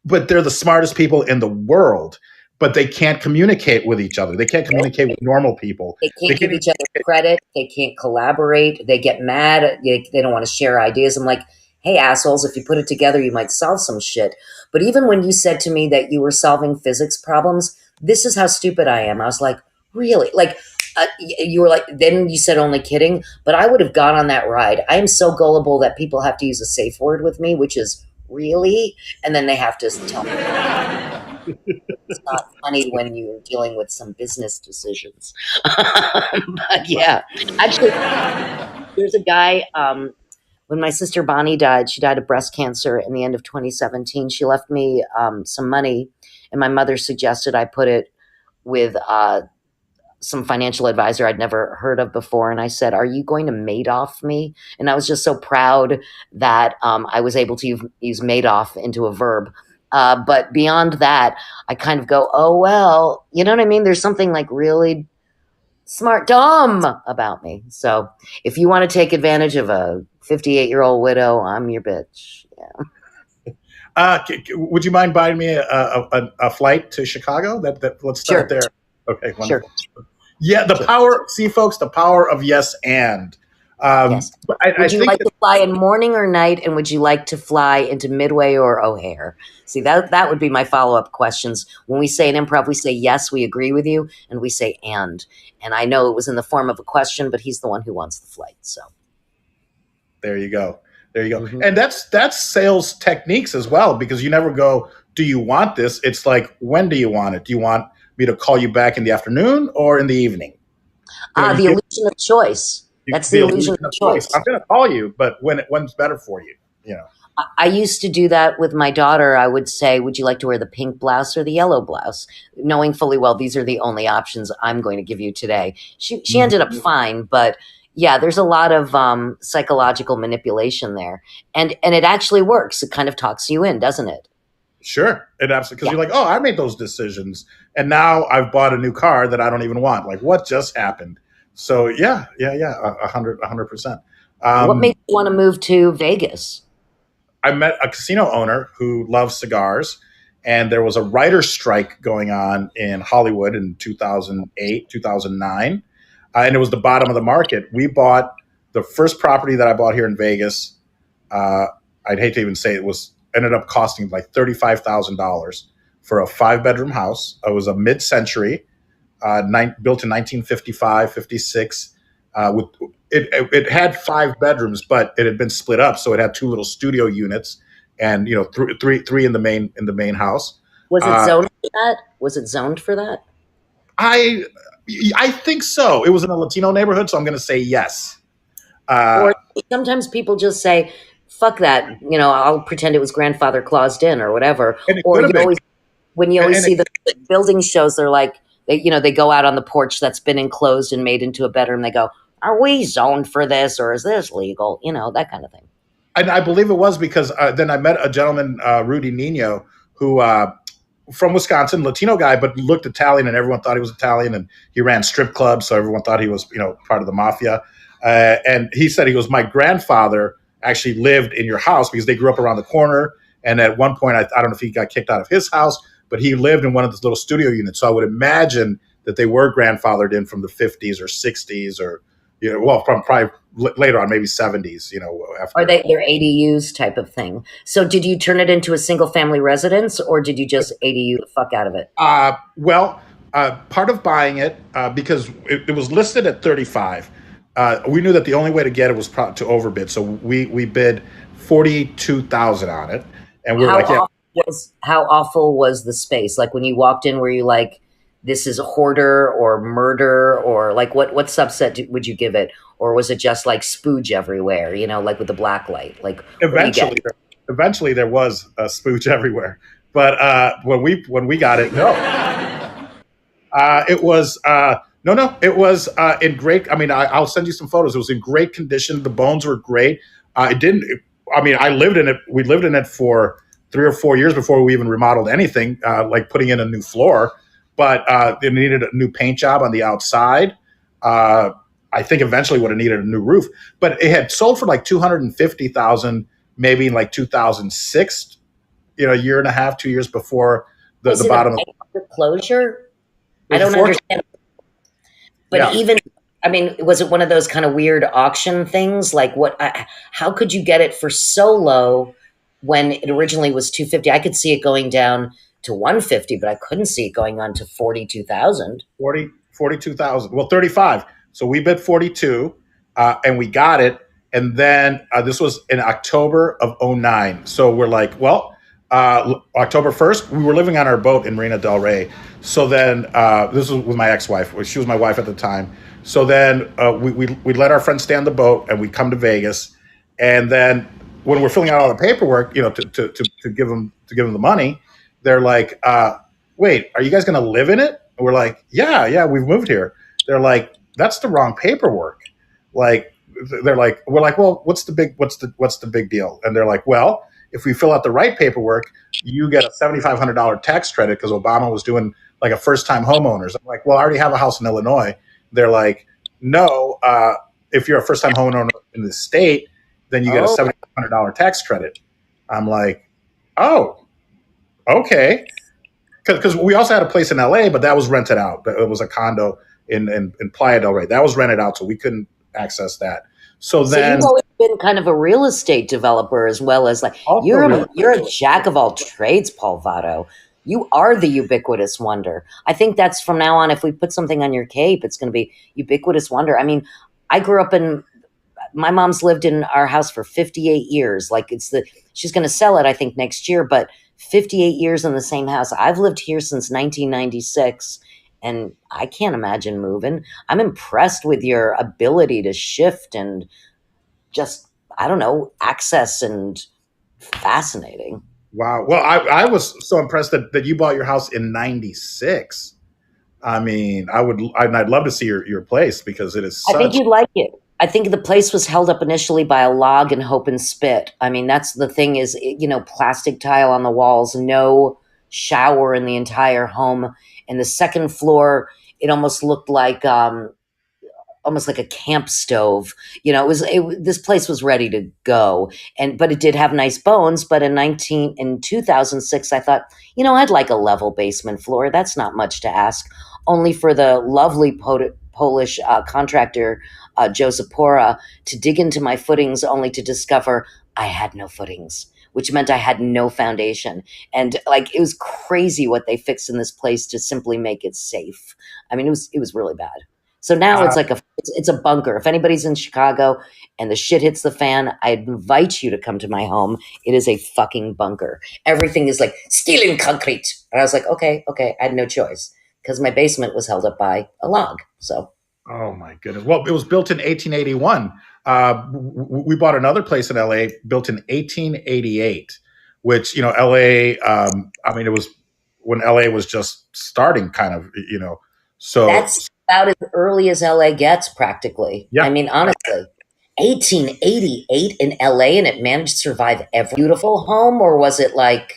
but they're the smartest people in the world. but they can't communicate with each other. They can't communicate with normal people. They can't give each other credit. They can't collaborate. They get mad. They don't want to share ideas. I'm like, hey, assholes, if you put it together, you might solve some shit. But even when you said to me that you were solving physics problems, this is how stupid I am. I was like, really? Like, you were like, then you said only kidding, but I would have gone on that ride. I am so gullible that people have to use a safe word with me, which is really, and then they have to tell me. It's not funny when you're dealing with some business decisions. But yeah, actually, there's a guy, when my sister Bonnie died, she died of breast cancer in the end of 2017. She left me some money, and my mother suggested I put it with some financial advisor I'd never heard of before. And I said, are you going to Madoff me? And I was just so proud that I was able to use Madoff into a verb. But beyond that, I kind of go, oh, well, you know what I mean? There's something like really smart, dumb about me. So if you want to take advantage of a 58-year-old widow, I'm your bitch. Yeah. Would you mind buying me a flight to Chicago? Let's start there. Okay, wonderful. Sure. Yeah, the power. See, folks, the power of yes and. Yes. Would you like to fly in morning or night, and would you like to fly into Midway or O'Hare? See, that would be my follow-up questions. When we say in improv, we say yes, we agree with you, and we say and. And I know it was in the form of a question, but he's the one who wants the flight. So there you go. There you go. Mm-hmm. And that's sales techniques as well, because you never go, do you want this? It's like, when do you want it? Do you want me to call you back in the afternoon or in the evening? The illusion of choice. That's the illusion of choice. I'm going to call you, but when's better for you? You know. I used to do that with my daughter. I would say, would you like to wear the pink blouse or the yellow blouse? Knowing fully well these are the only options I'm going to give you today. She ended up fine, but yeah, there's a lot of psychological manipulation there. And it actually works. It kind of talks you in, doesn't it? Sure. It absolutely, because you're like, oh, I made those decisions. And now I've bought a new car that I don't even want. Like, what just happened? So yeah, 100%. What made you want to move to Vegas? I met a casino owner who loves cigars, and there was a writer's strike going on in Hollywood in 2008, 2009. And it was the bottom of the market. We bought the first property that I bought here in Vegas. I'd hate to even say ended up costing like $35,000 for a 5-bedroom house. It was a mid-century, built in 1955, 56. It had 5 bedrooms, but it had been split up, so it had 2 little studio units, and three in the main house. Was it zoned for that? Was it zoned for that? I think so. It was in a Latino neighborhood, so I'm going to say yes. Or sometimes people just say, fuck that, I'll pretend it was grandfather claused in or whatever. Or when you always see the building shows, they're like, they go out on the porch that's been enclosed and made into a bedroom. They go, are we zoned for this, or is this legal? That kind of thing. And I believe it was because then I met a gentleman, Rudy Nino, who from Wisconsin, Latino guy, but looked Italian, and everyone thought he was Italian. And he ran strip clubs, so everyone thought he was, part of the mafia. And he said, my grandfather actually lived in your house because they grew up around the corner. And at one point, I don't know if he got kicked out of his house, but he lived in one of those little studio units. So I would imagine that they were grandfathered in from the 50s or 60s or, from probably later on, maybe 70s, after. Are they're ADUs type of thing? So did you turn it into a single family residence, or did you just ADU the fuck out of it? Part of buying it, because it was listed at 35. We knew that the only way to get it was to overbid. So we bid 42,000 on it. And we were how awful was the space? Like when you walked in, were you like, this is a hoarder or murder, or like what subset would you give it? Or was it just like spooge everywhere, like with the black light? Like eventually there was a spooge everywhere. But when we got it, no. It was it was in great. I mean, I'll send you some photos. It was in great condition. The bones were great. I lived in it. We lived in it for 3 or 4 years before we even remodeled anything, like putting in a new floor. But it needed a new paint job on the outside. I think eventually would have needed a new roof. But it had sold for like $250,000, maybe in like 2006. A year and a half, 2 years before the bottom of the Foreclosure? It I was a don't foreclosure. understand. But Yeah. even, I mean, was it one of those kind of weird auction things? Like how could you get it for so low when it originally was 250? I could see it going down to 150, but I couldn't see it going on to 42,000. 42,000. Well, 35. So we bid 42, and we got it. And then this was in October of '09. So we're like, well, October 1st, we were living on our boat in Marina Del Rey. So then this was with my ex-wife. She was my wife at the time. So then we let our friends stay on the boat and we'd come to Vegas. And then when we're filling out all the paperwork, to give them the money, they're like, wait, are you guys going to live in it? And we're like, yeah, we've moved here. They're like, that's the wrong paperwork. Like, they're like, we're like, well, what's the big deal? And they're like, well, if we fill out the right paperwork, you get a $7,500 tax credit because Obama was doing like a first time homeowners. I'm like, well, I already have a house in Illinois. They're like, no, if you're a first time homeowner in the state, then you get a Oh, $7,500 tax credit. I'm like, oh, okay. Because we also had a place in LA, but that was rented out. It was a condo in Playa del Rey. That was rented out, so we couldn't access that. So so you've then always been kind of a real estate developer as well as like also you're a jack of all trades, Paul Vato. You are the ubiquitous wonder. I think that's from now on. If we put something on your cape, it's going to be ubiquitous wonder. I mean, I grew up in my mom's lived in our house for 58 years. Like she's going to sell it, I think, next year, but 58 years in the same house. I've lived here since 1996 and I can't imagine moving. I'm impressed with your ability to shift and just, I don't know, access and fascinating. wow. Well, I was so impressed that you bought your house in '96. I mean, I'd love to see your place because it is I think such. you'd like it. I think the place was held up initially by a log and hope and spit. I mean, that's the thing is, plastic tile on the walls, no shower in the entire home. And the second floor, it almost like a camp stove. This place was ready to go, but it did have nice bones. But in 2006, I thought, I'd like a level basement floor. That's not much to ask. Only for the lovely Polish contractor Joe Zapora to dig into my footings, only to discover I had no footings. Which meant I had no foundation. And like it was crazy what they fixed in this place to simply make it safe. I mean, it was really bad. So now Uh, it's a bunker. If anybody's in Chicago and the shit hits the fan, I invite you to come to my home. It is a fucking bunker. Everything is like steel and concrete. And I was like, okay, I had no choice because my basement was held up by a log. So oh my goodness. Well, it was built in 1881. We bought another place in LA built in 1888, which LA. I mean, it was when LA was just starting, kind of. So that's about as early as LA gets, practically. I yeah, mean, honestly. 1888 in LA and it managed to survive every beautiful home, or was it like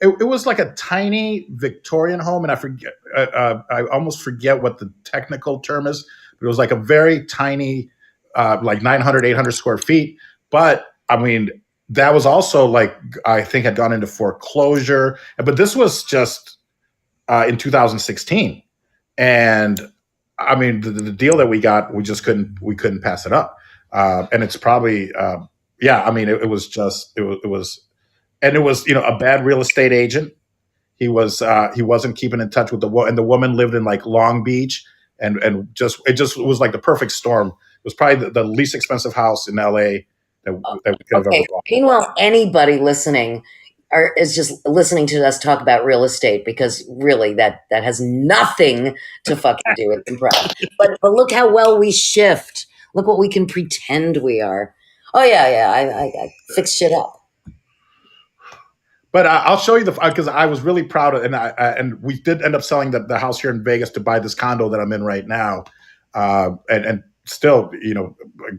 it was like a tiny Victorian home, and I forget. I almost forget what the technical term is, but it was like a very tiny, like 900, 800 square feet. But I mean, that was also like I think had gone into foreclosure. But this was just in 2016, and I mean, the deal that we got, we couldn't pass it up. And it's probably, yeah. I mean, it was just it was and it was a bad real estate agent. He wasn't keeping in touch with the woman, and the woman lived in like Long Beach, and it just was like the perfect storm. It was probably the least expensive house in LA that we could have ever okay? bought. Meanwhile, anybody listening is just listening to us talk about real estate because really that has nothing to fucking do with improv. But look how well we shift. Look what we can pretend we are. Oh yeah. I fix shit up. But I'll show you because I was really proud of, and we did end up selling the house here in Vegas to buy this condo that I'm in right now, and still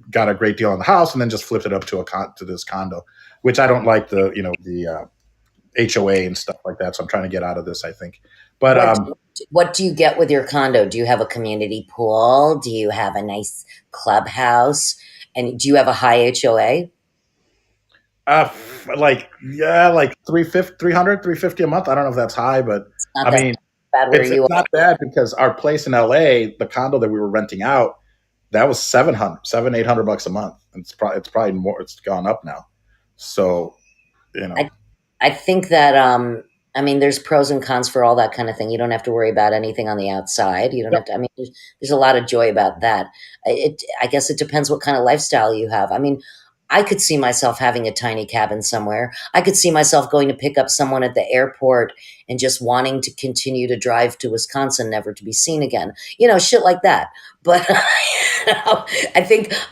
got a great deal on the house, and then just flipped it up to this condo, which I don't like the HOA and stuff like that. So I'm trying to get out of this, I think. But What what do you get with your condo? Do you have a community pool? Do you have a nice clubhouse? And do you have a high HOA? like yeah, like 350, 300, 350 a month. I don't know if that's high, but Not I that mean, bad where It's you are. not bad because our place in LA, the condo that we were renting out, that was 800 bucks a month. It's probably more. It's gone up now. So you know, I I think that I mean there's pros and cons for all that kind of thing. You don't have to worry about anything on the outside. You don't yep, have to. I mean, there's a lot of joy about that. I guess it depends what kind of lifestyle you have. I mean, I could see myself having a tiny cabin somewhere. I could see myself going to pick up someone at the airport and just wanting to continue to drive to Wisconsin, never to be seen again. You know, shit like that. But you know, I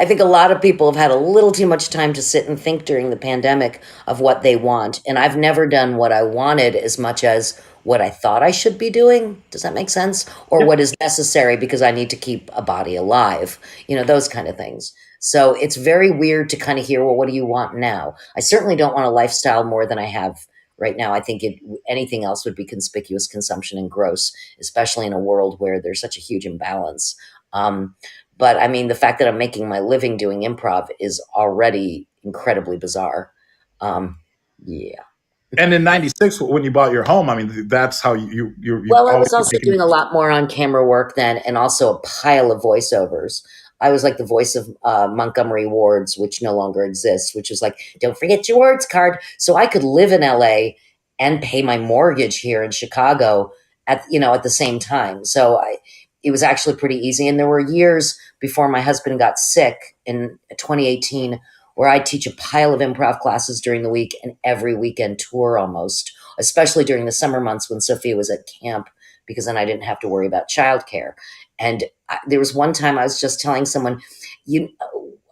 think a lot of people have had a little too much time to sit and think during the pandemic of what they want. And I've never done what I wanted as much as what I thought I should be doing. Does that make sense? Or yep. what is necessary because I need to keep a body alive, you know, those kind of things. So it's very weird to kind of hear, well, what do you want now? I certainly don't want a lifestyle more than I have right now. I think anything else would be conspicuous consumption and gross, especially in a world where there's such a huge imbalance. Um, but I mean, the fact that I'm making my living doing improv is already incredibly bizarre. Um, yeah. And in '96, when you bought your home, I mean, that's how you've Well, I always was also taken. doing a lot more on camera work then, and also a pile of voiceovers. I was like the voice of Montgomery Ward's, which no longer exists, which is like, don't forget your words card. So I could live in LA and pay my mortgage here in Chicago at the same time. It was actually pretty easy. And there were years before my husband got sick in 2018 where I'd teach a pile of improv classes during the week and every weekend tour almost, especially during the summer months when Sophia was at camp, because then I didn't have to worry about childcare. And there was one time I was just telling someone, you,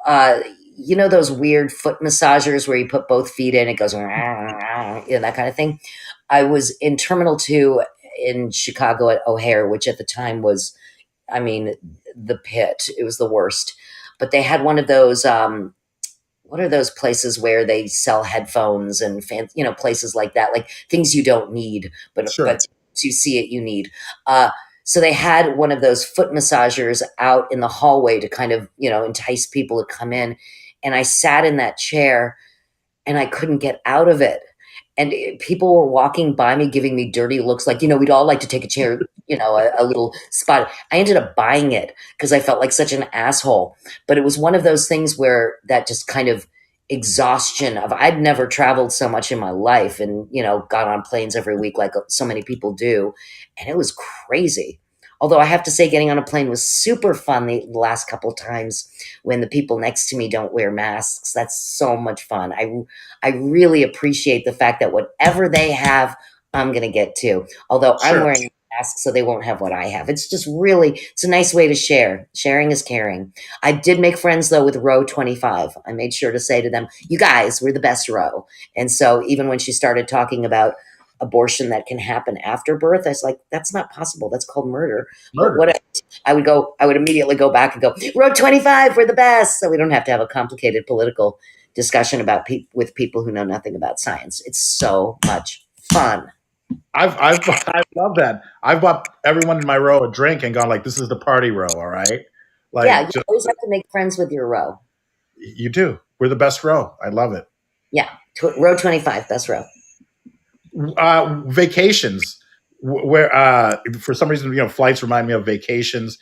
uh, you know those weird foot massagers where you put both feet in, it goes, that kind of thing. I was in Terminal 2 in Chicago at O'Hare, which at the time was, I mean, the pit. It was the worst. But they had one of those what are those places where they sell headphones and places like that, like things you don't need, but Sure, to see it you need. Uh, so they had one of those foot massagers out in the hallway to kind of entice people to come in, and I sat in that chair and I couldn't get out of it. And people were walking by me, giving me dirty looks, like, we'd all like to take a chair, a little spot. I ended up buying it because I felt like such an asshole. But it was one of those things where that just kind of exhaustion of, I'd never traveled so much in my life and, got on planes every week like so many people do. And it was crazy. Although I have to say, getting on a plane was super fun the last couple times when the people next to me don't wear masks. That's so much fun. I really appreciate the fact that whatever they have, I'm going to get to. Although I'm sure. wearing a mask, so they won't have what I have. It's just really, it's a nice way to share. Sharing is caring. I did make friends, though, with row 25. I made sure to say to them, you guys, we're the best row. And so even when she started talking about abortion that can happen after birth, I was like, that's not possible. That's called murder. But Murder. what I would immediately go back and go, row 25, we're the best. So we don't have to have a complicated political discussion with people who know nothing about science. It's so much fun. I love that. I've bought everyone in my row a drink and gone like, "This is the party row, all right." Yeah, Like, you just always have to make friends with your row. you do. We're the best row. I love it. Yeah, row 25, best row. Vacations, where for some reason, flights remind me of vacations.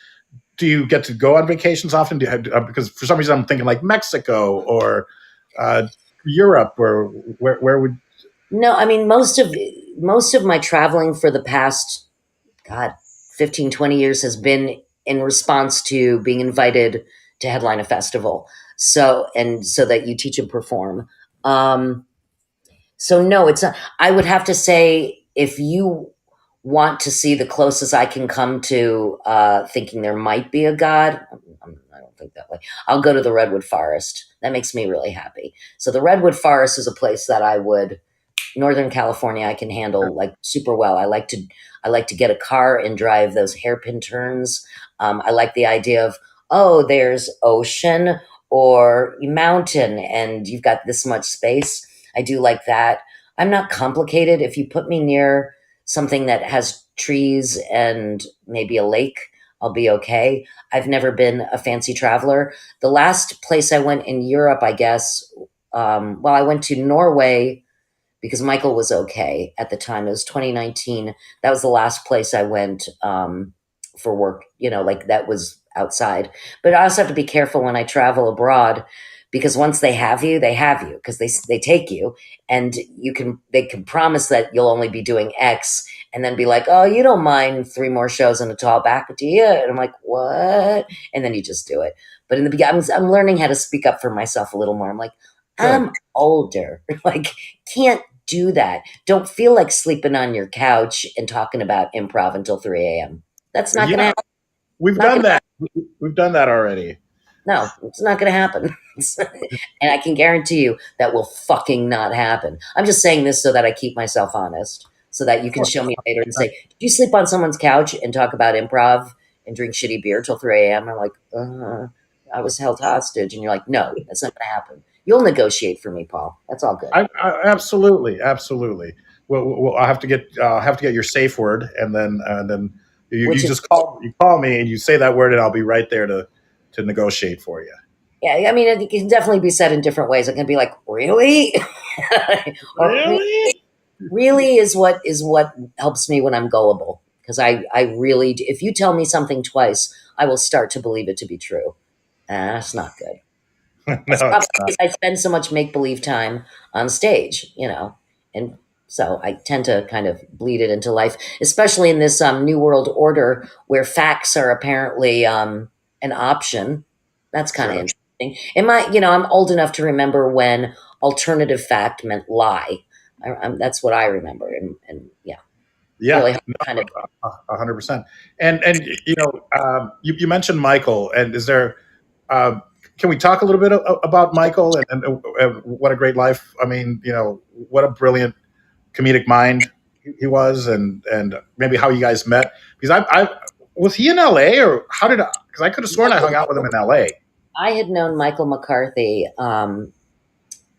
Do you get to go on vacations often? Because for some reason I'm thinking like Mexico or uh, Europe, or where would? No, I mean most of my traveling for the past, God, 15, 20 years has been in response to being invited to headline a festival. So that you teach and perform. So no, it's not. I would have to say, if you want to see the closest I can come to thinking there might be a God, I don't think that way. I'll go to the Redwood Forest. That makes me really happy. So the Redwood Forest is a place that Northern California, I can handle like super well. I like to get a car and drive those hairpin turns. I like the idea of, oh, there's ocean or mountain, and you've got this much space. I do like that. I'm not complicated. If you put me near something that has trees and maybe a lake, I'll be okay. I've never been a fancy traveler. The last place I went in Europe, I guess, I went to Norway because Michael was okay at the time. It was 2019. That was the last place I went for work, like that was outside. But I also have to be careful when I travel abroad, because once they have you, because they take you, and they can promise that you'll only be doing X, and then be like, oh, you don't mind 3 more shows and a tall back, do you? And I'm like, what? And then you just do it. But in the beginning, I'm learning how to speak up for myself a little more. I'm like, I'm older. Like, can't do that. Don't feel like sleeping on your couch and talking about improv until 3 a.m. That's not going to happen. We've done that. We've done that already. No, it's not going to happen. And I can guarantee you that will fucking not happen. I'm just saying this so that I keep myself honest, so that you can show me later and say, did you sleep on someone's couch and talk about improv and drink shitty beer till 3 a.m.? I'm like, I was held hostage. And you're like, no, that's not going to happen. You'll negotiate for me, Paul. That's all good. Absolutely. Well, I have to get your safe word, and then you just call me and you say that word, and I'll be right there to negotiate for you. Yeah, I mean, it can definitely be said in different ways. It can be like, really? Really? Really is what helps me when I'm gullible. Because I really, if you tell me something twice, I will start to believe it to be true. That's not good. That's probably because I spend so much make-believe time on stage, and so I tend to kind of bleed it into life, especially in this new world order where facts are apparently an option. That's kind of interesting. I'm old enough to remember when alternative fact meant lie. That's what I remember, and yeah, really kind of 100%. And you mentioned Michael, and is there? Can we talk a little bit about Michael and what a great life? I mean, what a brilliant comedic mind he was, and maybe how you guys met. Because I was he in LA, or how did I? Because I could have sworn I hung out with him in LA. I had known Michael McCarthy,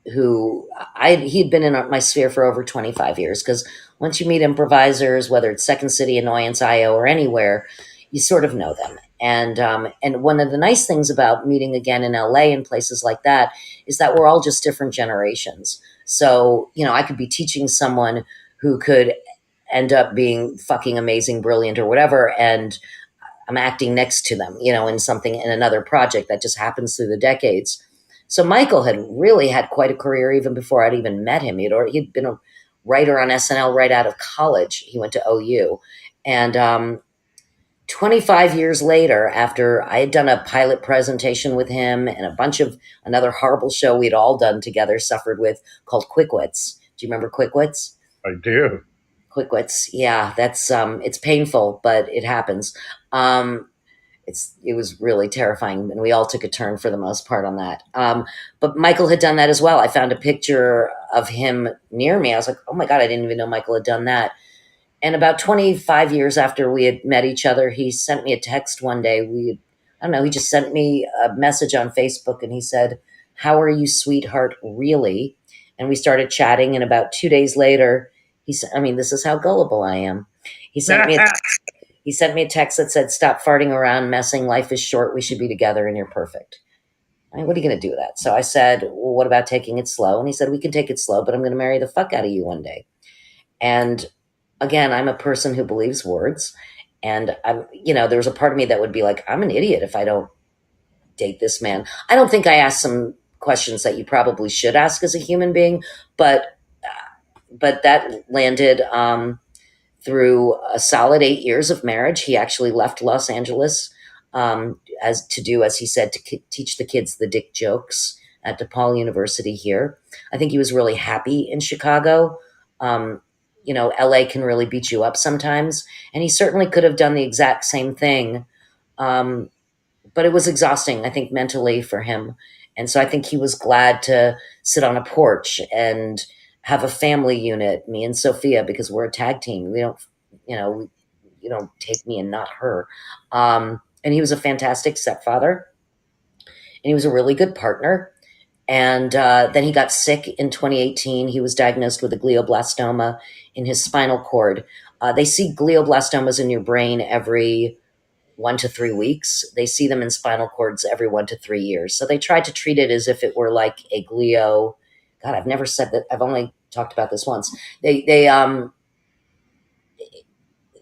he'd been in my sphere for over 25 years. Because once you meet improvisers, whether it's Second City, Annoyance, IO, or anywhere, you sort of know them. And one of the nice things about meeting again in LA and places like that is that we're all just different generations. So, I could be teaching someone who could end up being fucking amazing, brilliant, or whatever, and I'm acting next to them, in another project that just happens through the decades. So Michael had really had quite a career even before I'd even met him. He'd been a writer on SNL right out of college. He went to OU. And 25 years later, after I had done a pilot presentation with him and a bunch of another horrible show we'd all done together, suffered with, called Quick Wits. Do you remember Quick Wits? I do. Quick Wits. Yeah, that's it's painful, but it happens. It was really terrifying, and we all took a turn for the most part on that. But Michael had done that as well. I found a picture of him near me. I was like, oh my God, I didn't even know Michael had done that. And about 25 years after we had met each other, he sent me a text one day. He just sent me a message on Facebook, and he said, how are you, sweetheart, really? And we started chatting, and about 2 days later, he said, this is how gullible I am. He sent me a text that said, stop farting around, messing. Life is short. We should be together, and you're perfect. What are you going to do with that? So I said, well, what about taking it slow? And he said, we can take it slow, but I'm going to marry the fuck out of you one day. And again, I'm a person who believes words. And there was a part of me that would be like, I'm an idiot if I don't date this man. I don't think I asked some questions that you probably should ask as a human being, but that landed through a solid 8 years of marriage. He actually left Los Angeles as he said, to teach the kids the dick jokes at DePaul University here. I think he was really happy in Chicago. LA can really beat you up sometimes. And he certainly could have done the exact same thing. But it was exhausting, I think, mentally for him. And so I think he was glad to sit on a porch and have a family unit, me and Sophia, because we're a tag team. We don't, you don't take me and not her. And he was a fantastic stepfather. And he was a really good partner. And then he got sick in 2018. He was diagnosed with a glioblastoma in his spinal cord. They see glioblastomas in your brain every 1 to 3 weeks. They see them in spinal cords every 1 to 3 years. So they tried to treat it as if it were like a glio. God, I've never said that. I've only talked about this once. They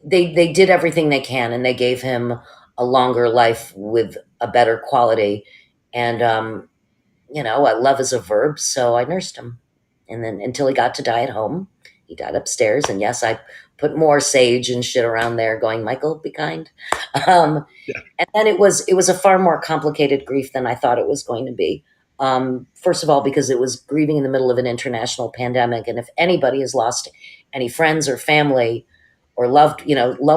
did everything they can, and they gave him a longer life with a better quality. And love is a verb, so I nursed him, and then until he got to die at home. He died upstairs, and yes, I put more sage and shit around there, going, Michael, be kind. Um, Yeah. and then it was a far more complicated grief than I thought it was going to be. First of all, because it was grieving in the middle of an international pandemic, and if anybody has lost any friends or family or loved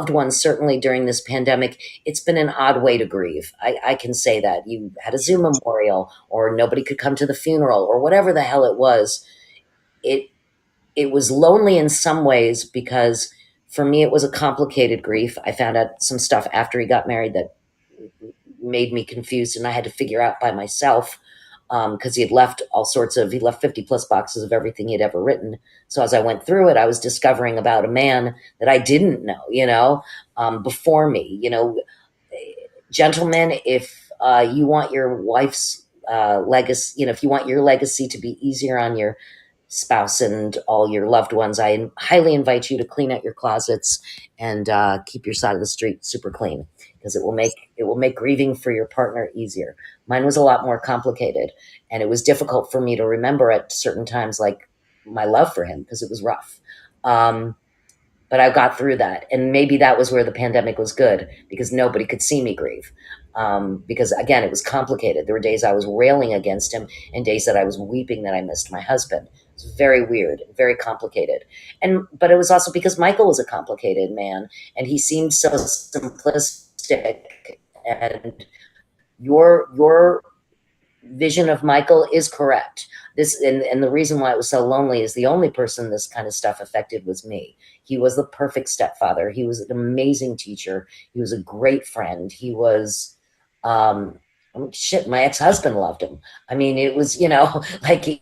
ones, certainly during this pandemic, it's been an odd way to grieve. I can say that. You had a Zoom memorial, or nobody could come to the funeral, or whatever the hell it was. It was lonely in some ways, because for me it was a complicated grief. I found out some stuff after he got married that made me confused, and I had to figure out by myself, because he left 50 plus boxes of everything he'd ever written. So as I went through it, I was discovering about a man that I didn't know, before me. Gentlemen, if you want your wife's legacy, if you want your legacy to be easier on your spouse and all your loved ones, I highly invite you to clean out your closets and keep your side of the street super clean, because it will make grieving for your partner easier. Mine was a lot more complicated, and it was difficult for me to remember at certain times, like my love for him, because it was rough. But I got through that, and maybe that was where the pandemic was good, because nobody could see me grieve. Because again, it was complicated. There were days I was railing against him, and days that I was weeping that I missed my husband. It was very weird, very complicated. But it was also because Michael was a complicated man, and he seemed so simplistic. And your vision of Michael is correct. And the reason why it was so lonely is the only person this kind of stuff affected was me. He was the perfect stepfather. He was an amazing teacher. He was a great friend. He was, my ex-husband loved him. I mean, it was, like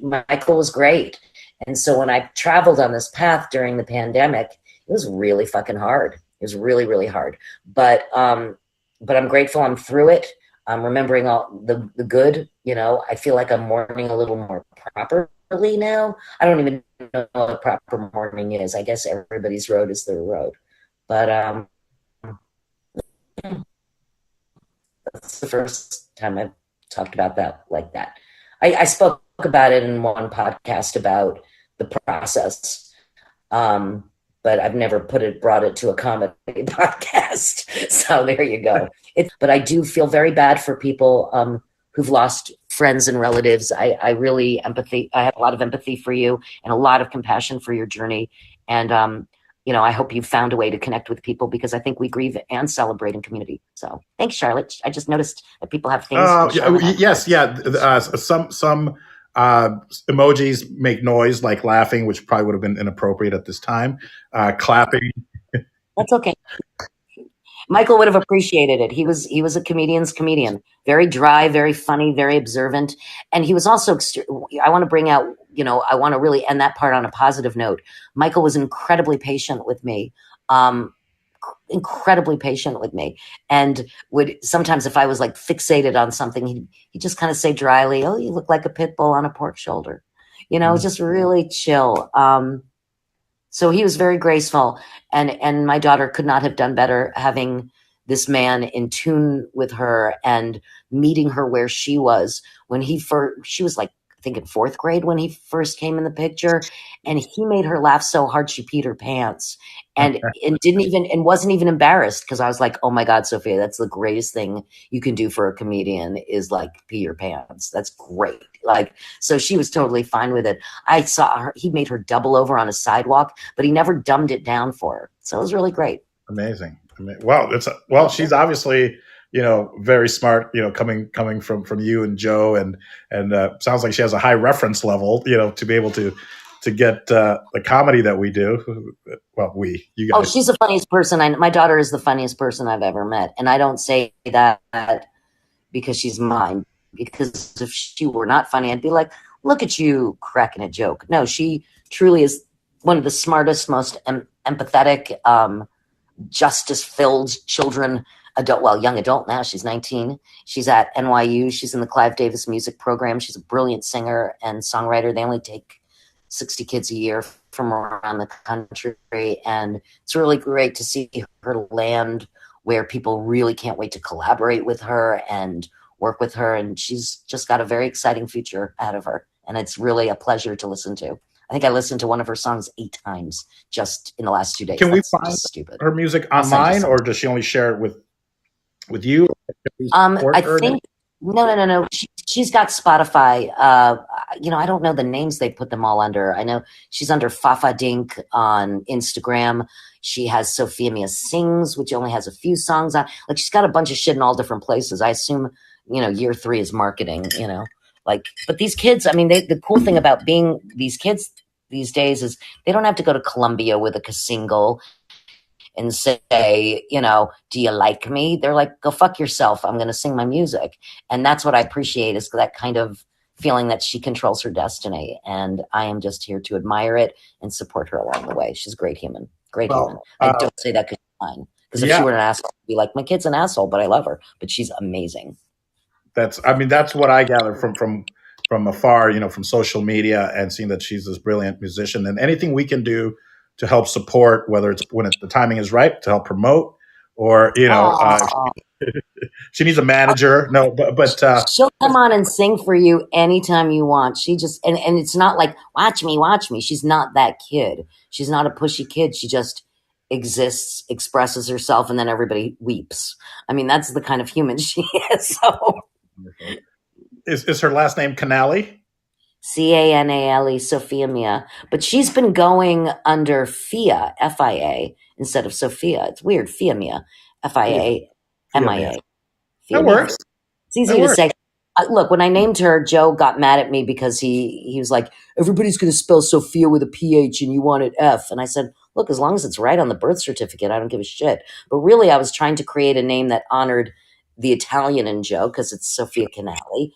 Michael was great. And so when I traveled on this path during the pandemic, it was really fucking hard. It was really, really hard. But I'm grateful I'm through it. I'm remembering all the good. I feel like I'm mourning a little more properly now. I don't even know what proper mourning is. I guess everybody's road is their road. But that's the first time I've talked about that like that. I spoke about it in one podcast about the process. But I've never brought it to a comedy podcast. So there you go. But I do feel very bad for people who've lost friends and relatives. I have a lot of empathy for you, and a lot of compassion for your journey. And, I hope you found a way to connect with people, because I think we grieve and celebrate in community. So thanks, Charlotte. I just noticed that people have things. Yes. Yeah. Some emojis make noise, like laughing, which probably would have been inappropriate at this time. Clapping. That's okay. Michael would have appreciated it. He was a comedian's comedian, very dry, very funny, very observant. And he was also, I want to bring out, I want to really end that part on a positive note. Michael was incredibly patient with me. And would sometimes, if I was like fixated on something, he'd just kind of say dryly, "Oh, you look like a pit bull on a pork shoulder," just really chill. So he was very graceful, and my daughter could not have done better, having this man in tune with her and meeting her where she was when she was like, I think in fourth grade when he first came in the picture, and he made her laugh so hard she peed her pants, and wasn't even embarrassed, because I was like, oh my God, Sophia, that's the greatest thing you can do for a comedian, is like pee your pants. That's great. Like, so she was totally fine with it. I saw her, he made her double over on a sidewalk, but he never dumbed it down for her. So it was really great. Amazing. Well, she's obviously, very smart, coming from you and Joe, and sounds like she has a high reference level, to be able to get the comedy that we do. Well, you guys. Oh, she's the funniest person. My daughter is the funniest person I've ever met. And I don't say that because she's mine, because if she were not funny, I'd be like, look at you cracking a joke. No, she truly is one of the smartest, most empathetic, justice-filled young adult now. She's 19. She's at NYU. She's in the Clive Davis music program. She's a brilliant singer and songwriter. They only take 60 kids a year from around the country. And it's really great to see her land where people really can't wait to collaborate with her and work with her. And she's just got a very exciting future ahead of her. And it's really a pleasure to listen to. I think I listened to one of her songs 8 times just in the last 2 days. Can we That's find just stupid. her music online, or does she only share it with you? I think no. She's got Spotify. I don't know the names they put them all under. I know she's under Fafa Dink on Instagram. She has Sophia Mia Sings, which only has a few songs on. Like, she's got a bunch of shit in all different places. I assume, year 3 is marketing, but these kids, I mean, the cool thing about being these kids these days is they don't have to go to Columbia with a single and say, do you like me? They're like, go fuck yourself. I'm going to sing my music. And that's what I appreciate, is that kind of feeling that she controls her destiny. And I am just here to admire it and support her along the way. She's a great human. Human. I don't say that because she's mine. Because if she were an asshole, I'd be like, my kid's an asshole, but I love her. But she's amazing. That's what I gather from afar, from social media, and seeing that she's this brilliant musician. And anything we can do to help support, whether it's when the timing is right, to help promote, or she needs a manager. No, but she'll come on and sing for you anytime you want. She just and it's not like watch me. She's not that kid. She's not a pushy kid. She just exists, expresses herself, and then everybody weeps. I mean, that's the kind of human she is. So, is her last name Canale? Canale, Sophia Mia. But she's been going under Fia, Fia, instead of Sophia. It's weird. Fia Mia, Fia, Mia. That works. It's easy to say. Look, when I named her, Joe got mad at me because he was like, everybody's going to spell Sophia with a PH and you want it F. And I said, look, as long as it's right on the birth certificate, I don't give a shit. But really, I was trying to create a name that honored the Italian in Joe, because it's Sophia Canale,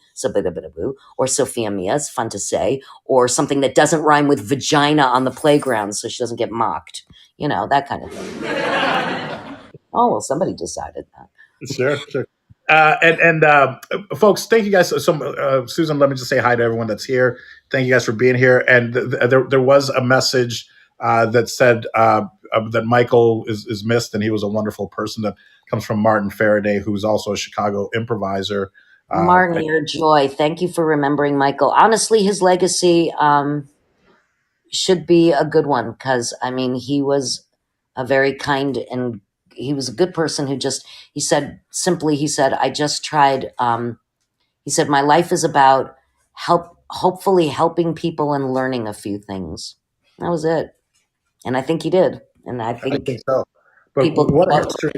or Sophia Mia. It's fun to say. Or something that doesn't rhyme with vagina on the playground so she doesn't get mocked. That kind of thing. Oh, well, somebody decided that. Sure. And folks, thank you guys. Susan, let me just say hi to everyone that's here. Thank you guys for being here. And there was a message that said that Michael is missed, and he was a wonderful person. That comes from Martin Faraday, who's also a Chicago improviser. Martin, you're a joy. Thank you for remembering Michael. Honestly, his legacy should be a good one, because, I mean, he was a very kind and he was a good person who he said, I just tried, he said, my life is about hopefully helping people and learning a few things. That was it. And I think he did. And I think so. But people what a history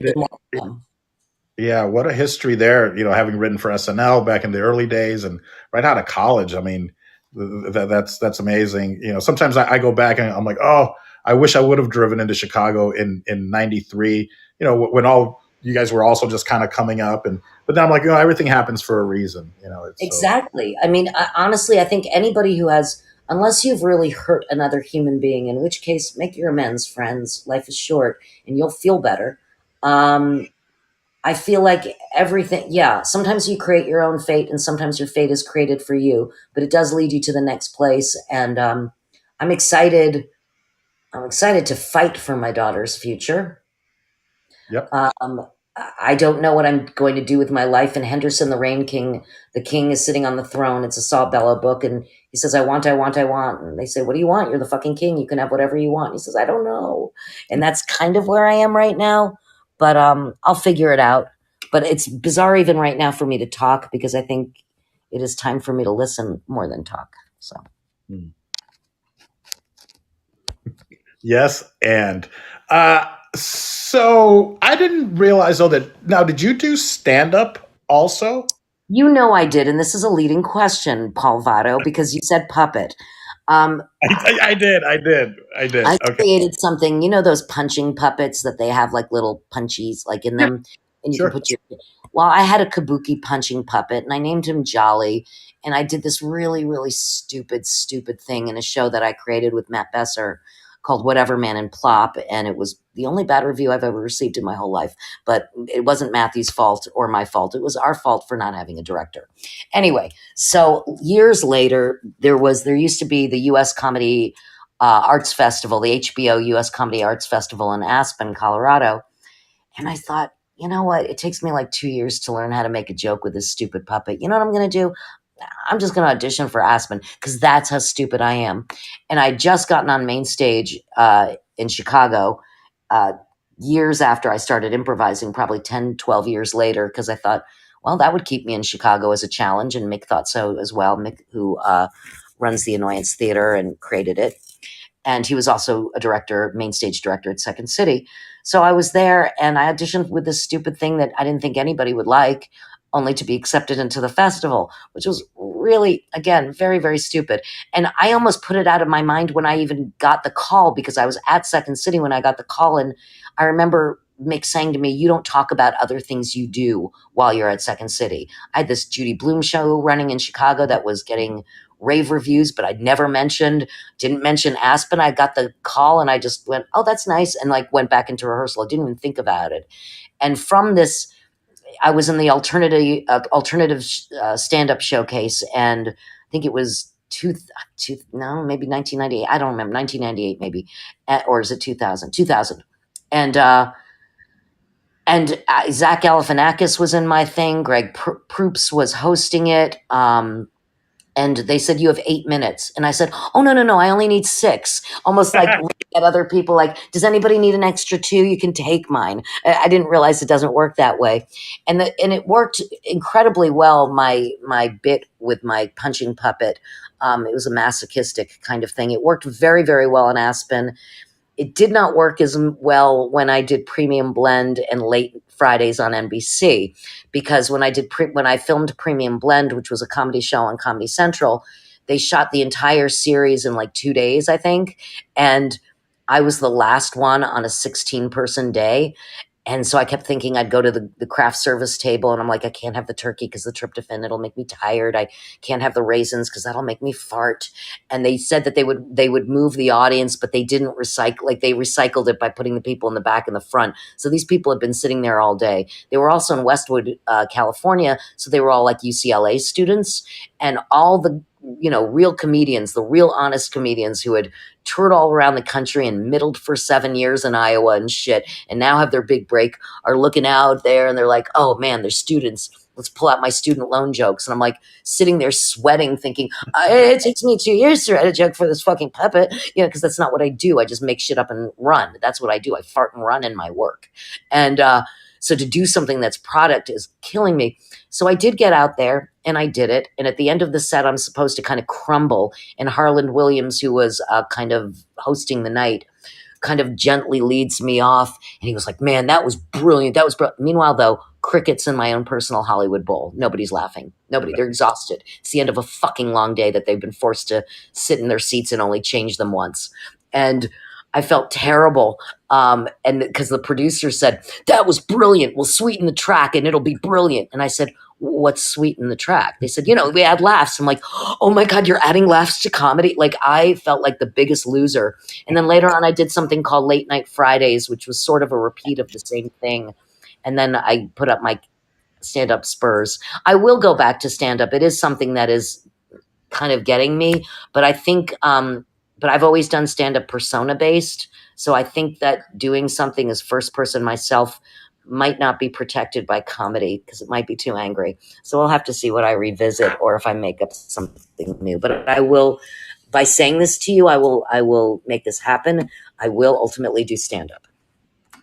what a history there, having written for SNL back in the early days and right out of college. I mean, that's amazing. Sometimes I go back and I'm like, oh, I wish I would have driven into Chicago in 93, when all you guys were also just kind of coming up. But then I'm like, everything happens for a reason. Exactly. I mean, honestly, I think anybody who has, unless you've really hurt another human being, in which case, make your amends, friends. Life is short and you'll feel better. I feel like everything, sometimes you create your own fate and sometimes your fate is created for you, but it does lead you to the next place. And I'm excited to fight for my daughter's future. Yep. I don't know what I'm going to do with my life. And Henderson, the Rain King, the king is sitting on the throne. It's a Saul Bellow book. And he says, I want. And they say, what do you want? You're the fucking king. You can have whatever you want. He says, I don't know. And that's kind of where I am right now. But I'll figure it out. But it's bizarre even right now for me to talk, because I think it is time for me to listen more than talk. So. Yes. And so I didn't realize, though, that now, did you do stand-up also? I did. And this is a leading question, Paul Vato, because you said puppet. I did. I created something, those punching puppets that they have like little punchies like in them, and you can put I had a kabuki punching puppet, and I named him Jolly, and I did this really, really stupid thing in a show that I created with Matt Besser, called Whatever Man and Plop, and it was the only bad review I've ever received in my whole life. But it wasn't Matthew's fault or my fault. It was our fault for not having a director. Anyway, so years later, there used to be the U.S. Comedy Arts Festival, the HBO U.S. Comedy Arts Festival in Aspen, Colorado. And I thought, you know what? It takes me like 2 years to learn how to make a joke with this stupid puppet. You know what I'm going to do? I'm just going to audition for Aspen because that's how stupid I am. And I just gotten on Mainstage in Chicago years after I started improvising, probably 10, 12 years later, because I thought, well, that would keep me in Chicago as a challenge. And Mick thought so as well. Mick, who runs the Annoyance Theatre and created it. And he was also a director, Mainstage director at Second City. So I was there and I auditioned with this stupid thing that I didn't think anybody would like, only to be accepted into the festival, which was really, again, very, very stupid. And I almost put it out of my mind when I even got the call, because I was at Second City when I got the call. And I remember Mick saying to me, you don't talk about other things you do while you're at Second City. I had this Judy Blume show running in Chicago that was getting rave reviews, but I'd never didn't mention Aspen. I got the call and I just went, oh, that's nice. And like went back into rehearsal. I didn't even think about it. And from this, I was in the alternative stand-up showcase. And I think it was maybe 1998. I don't remember, 1998 maybe. Or is it 2000? 2000. And Zach Galifianakis was in my thing. Greg Proops was hosting it. And they said, you have 8 minutes. And I said, oh, no, I only need 6. Almost like looking at other people like, does anybody need an extra 2? You can take mine. I didn't realize it doesn't work that way. And it worked incredibly well, my bit with my punching puppet. It was a masochistic kind of thing. It worked very, very well in Aspen. It did not work as well when I did Premium Blend and late Fridays on NBC, because when I filmed Premium Blend, which was a comedy show on Comedy Central, they shot the entire series in like 2 days, I think. And I was the last one on a 16-person day. And so I kept thinking I'd go to the craft service table and I'm like, I can't have the turkey because the tryptophan, it'll make me tired. I can't have the raisins because that'll make me fart. And they said that they would move the audience, but they didn't recycle, like they recycled it by putting the people in the back and the front. So these people had been sitting there all day. They were also in Westwood, California. So they were all like UCLA students, and all the, real comedians, the real honest comedians who had toured all around the country and middled for 7 years in Iowa and shit, and now have their big break, are looking out there and they're like, oh man, they're students. Let's pull out my student loan jokes. And I'm like sitting there sweating, thinking, it takes me 2 years to write a joke for this fucking puppet, because that's not what I do. I just make shit up and run. That's what I do. I fart and run in my work. And so to do something that's product is killing me. So I did get out there and I did it. And at the end of the set, I'm supposed to kind of crumble. And Harland Williams, who was kind of hosting the night, kind of gently leads me off. And he was like, man, that was brilliant. That was brilliant. Meanwhile, though, crickets in my own personal Hollywood Bowl. Nobody's laughing. Nobody. They're exhausted. It's the end of a fucking long day that they've been forced to sit in their seats and only change them once. And I felt terrible. And because the producer said, that was brilliant. We'll sweeten the track and it'll be brilliant. And I said, what's sweeten the track? They said, we add laughs. I'm like, oh my God, you're adding laughs to comedy? Like, I felt like the biggest loser. And then later on, I did something called Late Night Fridays, which was sort of a repeat of the same thing. And then I put up my stand-up spurs. I will go back to stand-up. It is something that is kind of getting me, but I think, but I've always done stand-up persona-based. So I think that doing something as first person myself might not be protected by comedy because it might be too angry. So I'll have to see what I revisit or if I make up something new. But I will, by saying this to you, I will make this happen. I will ultimately do stand-up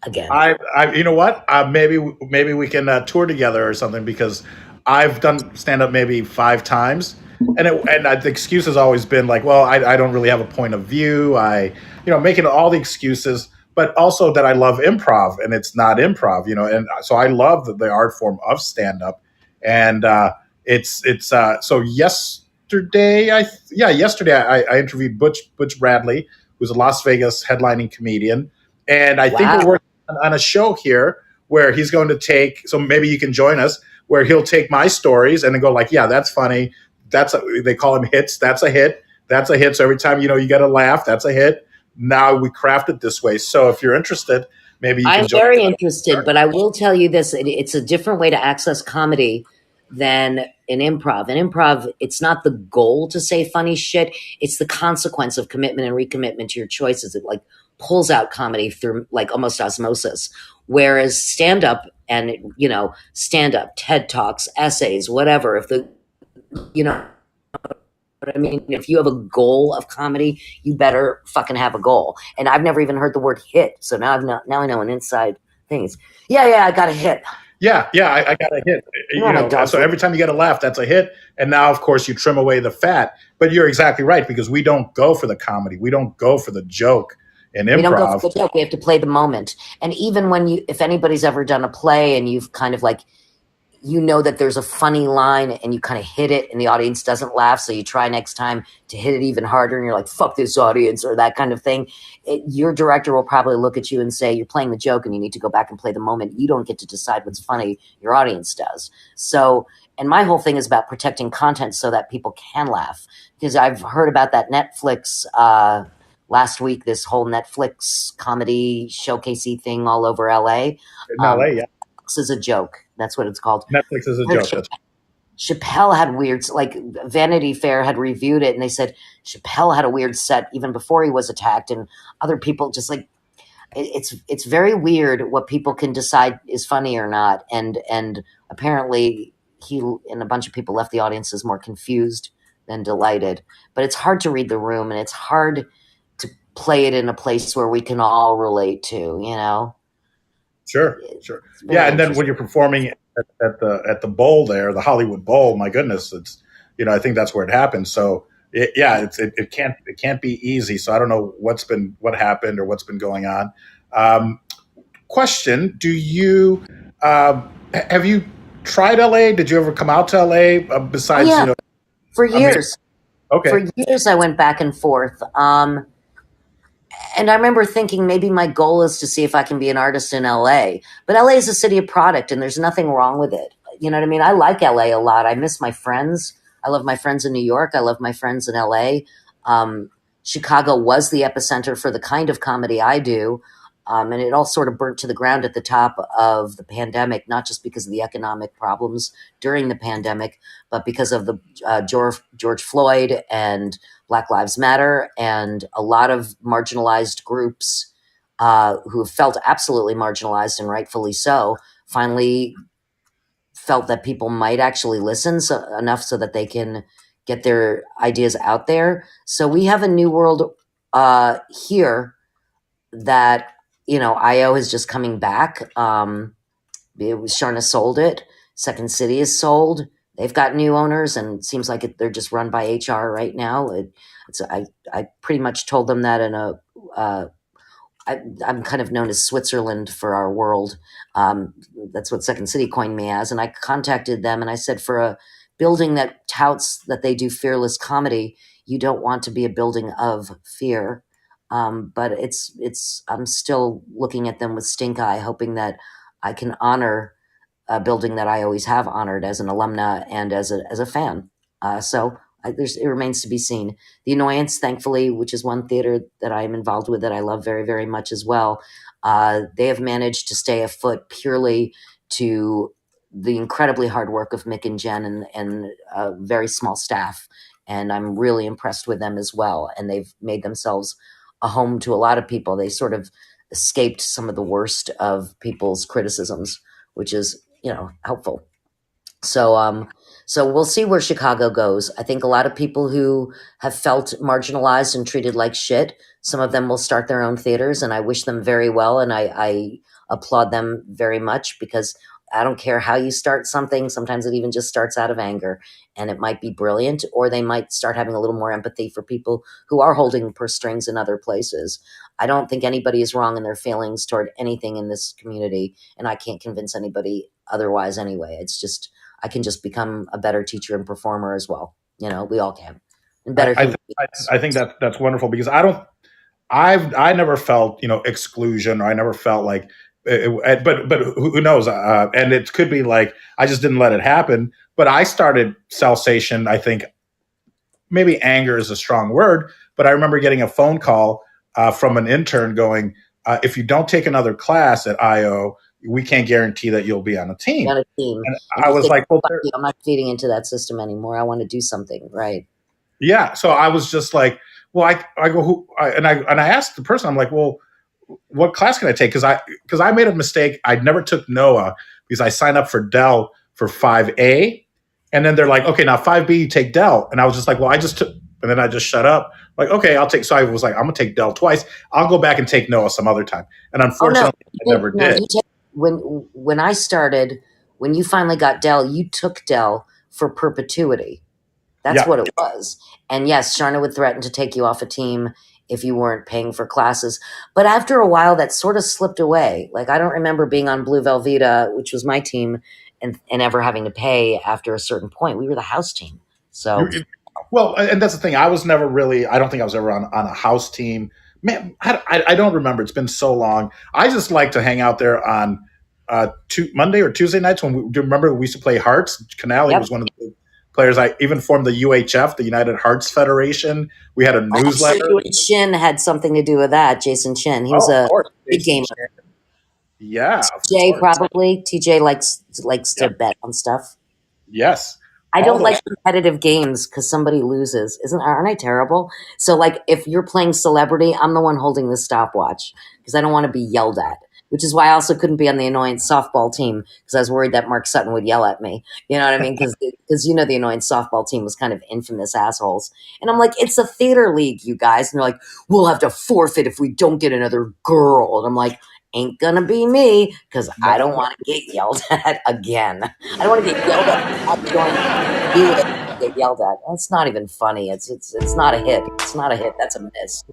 again. You know what? Maybe we can tour together or something, because I've done stand-up maybe 5 times. And the excuse has always been like, well, I don't really have a point of view. Making all the excuses, but also that I love improv and it's not improv, and so I love the art form of stand-up. And so yesterday I interviewed Butch Bradley, who's a Las Vegas headlining comedian. And I think we're working on a show here where he's going to take, so maybe you can join us, where he'll take my stories and then go like, yeah, that's funny. They call them hits. That's a hit. That's a hit. So every time, you get a laugh, that's a hit. now we craft it this way. So if you're interested, maybe you can I'm join. very interested, but I will tell you this: it's a different way to access comedy than in improv. In improv, it's not the goal to say funny shit; it's the consequence of commitment and recommitment to your choices. It like pulls out comedy through like almost osmosis. Whereas stand up and stand up, TED talks, essays, whatever. If the you know But I mean, if you have a goal of comedy, you better fucking have a goal. And I've never even heard the word hit, so now I know an inside thing. Yeah, I got a hit. Yeah, I got a hit. So every time you get a laugh, that's a hit. And now, of course, you trim away the fat. But you're exactly right, because we don't go for the comedy. We don't go for the joke in improv. We don't go for the joke. We have to play the moment. And even if anybody's ever done a play and you've kind of like, that there's a funny line and you kind of hit it and the audience doesn't laugh, so you try next time to hit it even harder and you're like, fuck this audience, or that kind of thing. Your director will probably look at you and say, you're playing the joke and you need to go back and play the moment. You don't get to decide what's funny, your audience does. So, and my whole thing is about protecting content so that people can laugh, because I've heard about that Netflix last week, this whole Netflix comedy showcasey thing all over LA. In LA, yeah. This is a joke. That's what it's called. Netflix is a joke. Chappelle had like Vanity Fair had reviewed it and they said Chappelle had a weird set even before he was attacked, and other people just like, it's very weird what people can decide is funny or not. And apparently he and a bunch of people left the audiences more confused than delighted. But it's hard to read the room, and it's hard to play it in a place where we can all relate to, Sure. Yeah, and then when you're performing at the bowl there, the Hollywood Bowl, my goodness, it's I think that's where it happened. So it can't be easy. So I don't know what happened or what's been going on. Question: do you have you tried LA? Did you ever come out to LA besides for years? Okay, for years I went back and forth. And I remember thinking maybe my goal is to see if I can be an artist in LA. But LA is a city of product, and there's nothing wrong with it. You know what I mean? I like LA a lot. I miss my friends. I love my friends in New York. I love my friends in LA. Chicago was the epicenter for the kind of comedy I do. And it all sort of burnt to the ground at the top of the pandemic, not just because of the economic problems during the pandemic, but because of the George Floyd and Black Lives Matter, and a lot of marginalized groups who have felt absolutely marginalized, and rightfully so, finally felt that people might actually listen enough so that they can get their ideas out there. So we have a new world here that, IO is just coming back. Sharna sold it. Second City is sold. They've got new owners, and it seems like they're just run by HR right now. I pretty much told them that I'm kind of known as Switzerland for our world. That's what Second City coined me as. And I contacted them and I said, for a building that touts that they do fearless comedy, you don't want to be a building of fear. But I'm still looking at them with stink eye, hoping that I can honor a building that I always have honored as an alumna and as a fan. It remains to be seen. The Annoyance, thankfully, which is one theater that I am involved with that I love very, very much as well, they have managed to stay afloat purely to the incredibly hard work of Mick and Jen and a very small staff. And I'm really impressed with them as well. And they've made themselves a home to a lot of people. They sort of escaped some of the worst of people's criticisms, which is, helpful. So we'll see where Chicago goes. I think a lot of people who have felt marginalized and treated like shit, some of them will start their own theaters, and I wish them very well. And I applaud them very much, because I don't care how you start something. Sometimes it even just starts out of anger, and it might be brilliant, or they might start having a little more empathy for people who are holding purse strings in other places. I don't think anybody is wrong in their feelings toward anything in this community, and I can't convince anybody otherwise anyway. It's just, I can just become a better teacher and performer as well. We all can. And better. I think that's wonderful, because I never felt, exclusion, or I never felt like, but who knows? And it could be like, I just didn't let it happen. But I started Salsation, I think maybe anger is a strong word, but I remember getting a phone call from an intern going, if you don't take another class at IO, we can't guarantee that you'll be on a team. On a team, And and I you was think, like, well, "Fuck you, I'm not feeding into that system anymore. I want to do something." Right. yeah. So I was just like, well, I go, and I asked the person, I'm like, well, what class can I take? Because I made a mistake. I never took NOAA because I signed up for Dell for 5A. And then they're like, okay, now 5B, you take Dell. And I was just like, well, I just took, and then I just shut up. Like, okay, I'll take, so I was like, I'm going to take Dell twice. I'll go back and take NOAA some other time. And Oh no, unfortunately, I never no. did. When I started, when you finally got Dell, you took Dell for perpetuity. That's Yeah. what it was. And yes, Sharna would threaten to take you off a team if you weren't paying for classes. But after a while, that sort of slipped away. Like, I don't remember being on Blue Velveeta, which was my team, and ever having to pay after a certain point. We were the house team. So, Well, and that's the thing. I was never really, I don't think I was ever on a house team. Man, I don't remember. It's been so long. I just like to hang out there on Monday or Tuesday nights when do you remember we used to play Hearts? Canali yep. was one of the players. I even formed the UHF, the United Hearts Federation. We had a newsletter. Chin had something to do with that. Jason Chin. He was Of a course. big gamer. Yeah. TJ probably. TJ likes to Yep. bet on stuff. Yes. I All don't those. like competitive games because somebody loses. Aren't I terrible? So like if you're playing celebrity, I'm the one holding the stopwatch because I don't want to be yelled at. Which is why I also couldn't be on the Annoyance softball team because I was worried that Mark Sutton would yell at me. You know what I mean? Because the Annoyance softball team was kind of infamous assholes. And I'm like, it's a theater league, you guys. And they're like, we'll have to forfeit if we don't get another girl. And I'm like, ain't gonna be me because I don't want to get yelled at again. I don't want to get yelled at. I'm going to do it. Get yelled at. That's not even funny. It's not a hit. It's not a hit. That's a miss.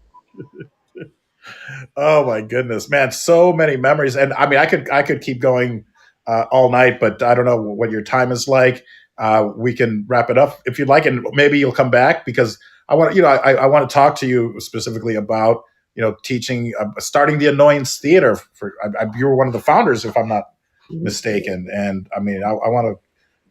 Oh my goodness, man! So many memories, and I mean, I could keep going all night, but I don't know what your time is like. We can wrap it up if you'd like, and maybe you'll come back because I want I want to talk to you specifically about teaching, starting the Annoyance Theatre. You were one of the founders, if I'm not mistaken, and I mean, I want to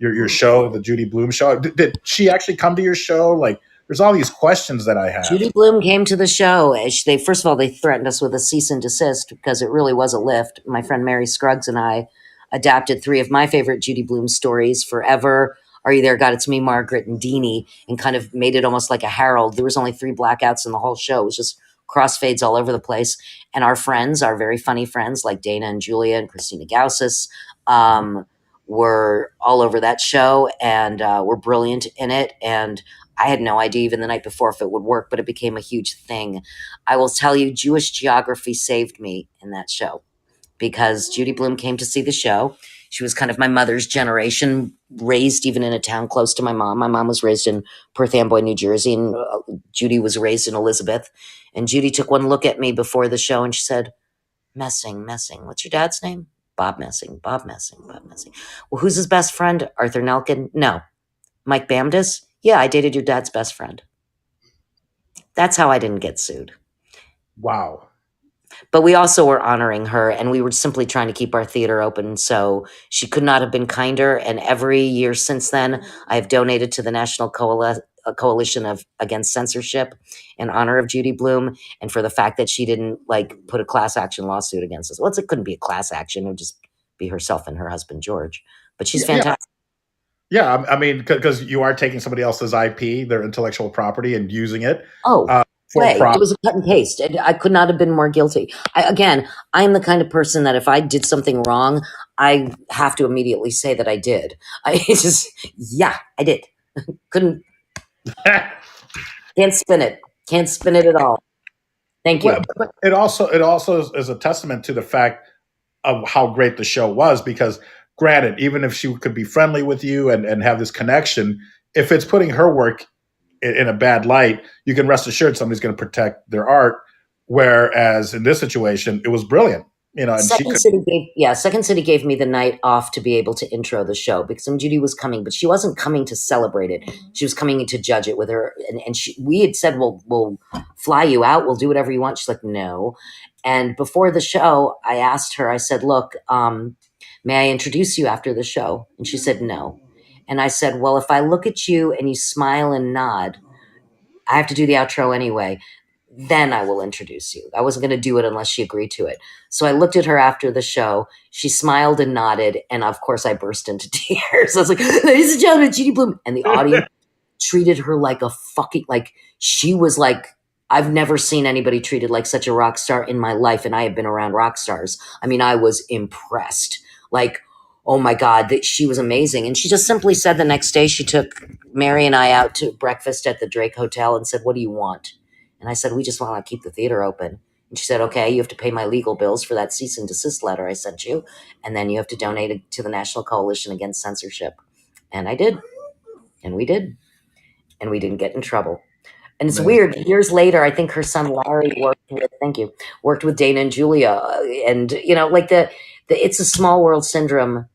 your show, the Judy Blume show. Did she actually come to your show? Like, there's all these questions that I have. Judy Blume came to the show. They first of all they threatened us with a cease and desist because it really was a lift. My friend Mary Scruggs and I adapted 3 of my favorite Judy Blume stories: Forever, Are You There, God, It's Me, Margaret, and Deanie, and kind of made it almost like a Harold. There was only 3 blackouts in the whole show. It was just crossfades all over the place. And our friends, our very funny friends like Dana and Julia and Christina Gaussis, were all over that show and were brilliant in it. And I had no idea even the night before if it would work, but it became a huge thing. I will tell you, Jewish geography saved me in that show because Judy Blume came to see the show. She was kind of my mother's generation, raised even in a town close to my mom. My mom was raised in Perth Amboy, New Jersey, and Judy was raised in Elizabeth. And Judy took one look at me before the show and she said, Messing. What's your dad's name? Bob Messing. Well, who's his best friend? Arthur Nelkin? No. Mike Bamdis? Yeah, I dated your dad's best friend. That's how I didn't get sued. Wow. But we also were honoring her, and we were simply trying to keep our theater open. So she could not have been kinder. And every year since then, I have donated to the National Coalition Against Censorship in honor of Judy Blume, and for the fact that she didn't put a class action lawsuit against us. Well, it couldn't be a class action; it would just be herself and her husband George. But she's fantastic. Yeah, I mean, because you are taking somebody else's IP, their intellectual property, and using it. It was a cut and paste. I could not have been more guilty. I am the kind of person that if I did something wrong, I have to immediately say that I did. I did. Couldn't. Can't spin it at all. Thank you. Well, but it also is a testament to the fact of how great the show was, because granted, even if she could be friendly with you and have this connection, if it's putting her work in a bad light, you can rest assured somebody's going to protect their art. Whereas in this situation, it was brilliant. And Second City gave me the night off to be able to intro the show because Judy was coming, but she wasn't coming to celebrate it. She was coming to judge it with her. And we had said, we'll fly you out. We'll do whatever you want. She's like, no. And before the show, I asked her, I said, look, may I introduce you after the show? And she said, no. And I said, well, if I look at you and you smile and nod, I have to do the outro anyway. then I will introduce you. I wasn't going to do it unless she agreed to it. So I looked at her after the show. She smiled and nodded. And of course, I burst into tears. I was like, ladies and gentlemen, Judy Bloom. And the audience treated her like a fucking, like, she was like, I've never seen anybody treated like such a rock star in my life. And I have been around rock stars. I mean, I was impressed. Like, oh my God, that she was amazing. And she just simply said the next day, she took Mary and I out to breakfast at the Drake Hotel and said, what do you want? And I said, we just want to keep the theater open. And she said, okay, you have to pay my legal bills for that cease and desist letter I sent you. And then you have to donate it to the National Coalition Against Censorship. And I did. And we did. And we didn't get in trouble. And it's weird. Years later, I think her son Larry worked with Dana and Julia. And, you know, like the It's a Small World syndrome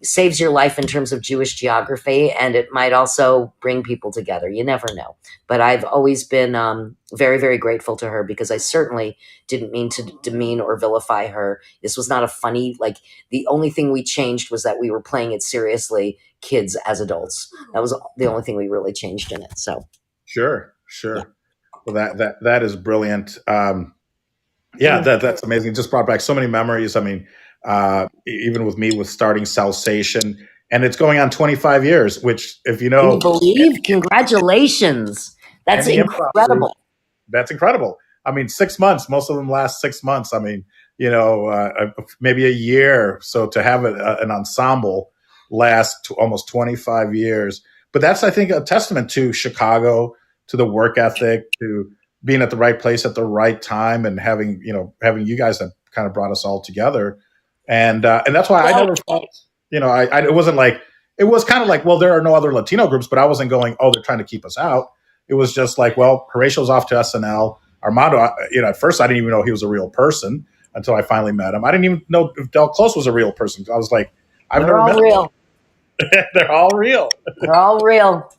saves your life in terms of Jewish geography, and it might also bring people together. You never know. But I've always been very, very grateful to her, because I certainly didn't mean to demean or vilify her. This was not a funny, like, the only thing we changed was that we were playing it seriously, kids as adults. That was the only thing we really changed in it. So Sure. yeah. Well, that is brilliant. That's amazing. It just brought back so many memories. I mean, even with me with starting Salsation, and it's going on 25 years, which, if you Can know, you believe? Congratulations. That's any improv group, incredible. that's incredible. I mean, 6 months, most of them last 6 months. I mean, you know, maybe a year. So to have an ensemble last to almost 25 years, but that's, I think, a testament to Chicago, to the work ethic, to being at the right place at the right time, and having you guys that kind of brought us all together. And that's why I never felt, it wasn't like, it was kind of like, well, there are no other Latino groups, but I wasn't going, oh, they're trying to keep us out. It was just like, well, Horatio's off to SNL. Armando, at first I didn't even know he was a real person until I finally met him. I didn't even know if Del Close was a real person. I was like, I've They're never all met real. him. They're all real. They're all real.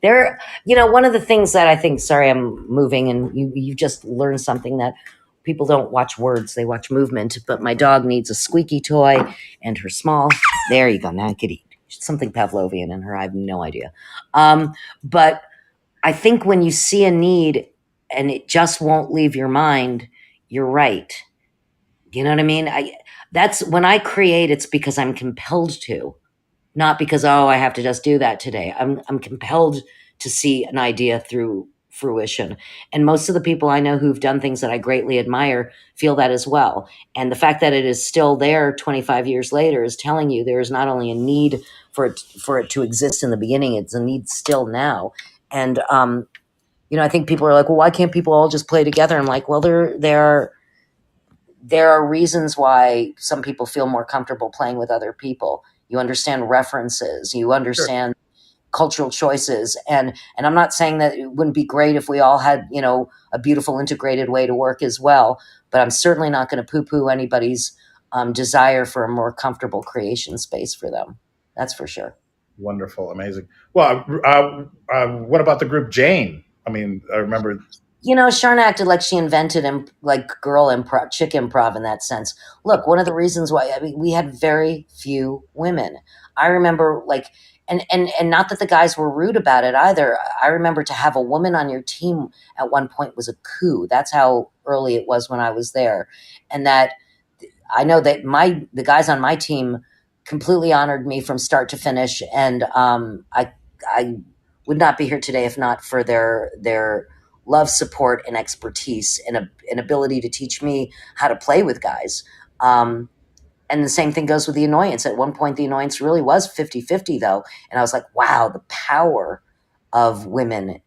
They're, one of the things that I think, sorry, I'm moving, and you just learned something, that people don't watch words, they watch movement. But my dog needs a squeaky toy, and her small, there you go, now I could eat. Something Pavlovian in her, I have no idea. But I think when you see a need and it just won't leave your mind, you're right. You know what I mean? That's when I create, it's because I'm compelled to. Not because, oh, I have to just do that today. I'm compelled to see an idea through fruition. And most of the people I know who've done things that I greatly admire feel that as well. And the fact that it is still there 25 years later is telling you there is not only a need for it to exist in the beginning, it's a need still now. And I think people are like, well, why can't people all just play together? I'm like, well, there are reasons why some people feel more comfortable playing with other people. You understand references, you understand cultural choices. And I'm not saying that it wouldn't be great if we all had, a beautiful integrated way to work as well, but I'm certainly not going to poo-poo anybody's desire for a more comfortable creation space for them. That's for sure. Wonderful. Amazing. Well, what about the group Jane? I mean, I remember. Sharna acted like she invented girl improv, chick improv in that sense. Look, one of the reasons why, we had very few women. I remember and not that the guys were rude about it either. I remember to have a woman on your team at one point was a coup. That's how early it was when I was there. And that I know that the guys on my team completely honored me from start to finish. And I would not be here today if not for their love, support, and expertise, and an ability to teach me how to play with guys. And the same thing goes with the Annoyance. At one point, the Annoyance really was 50-50, though. And I was like, wow, the power of women,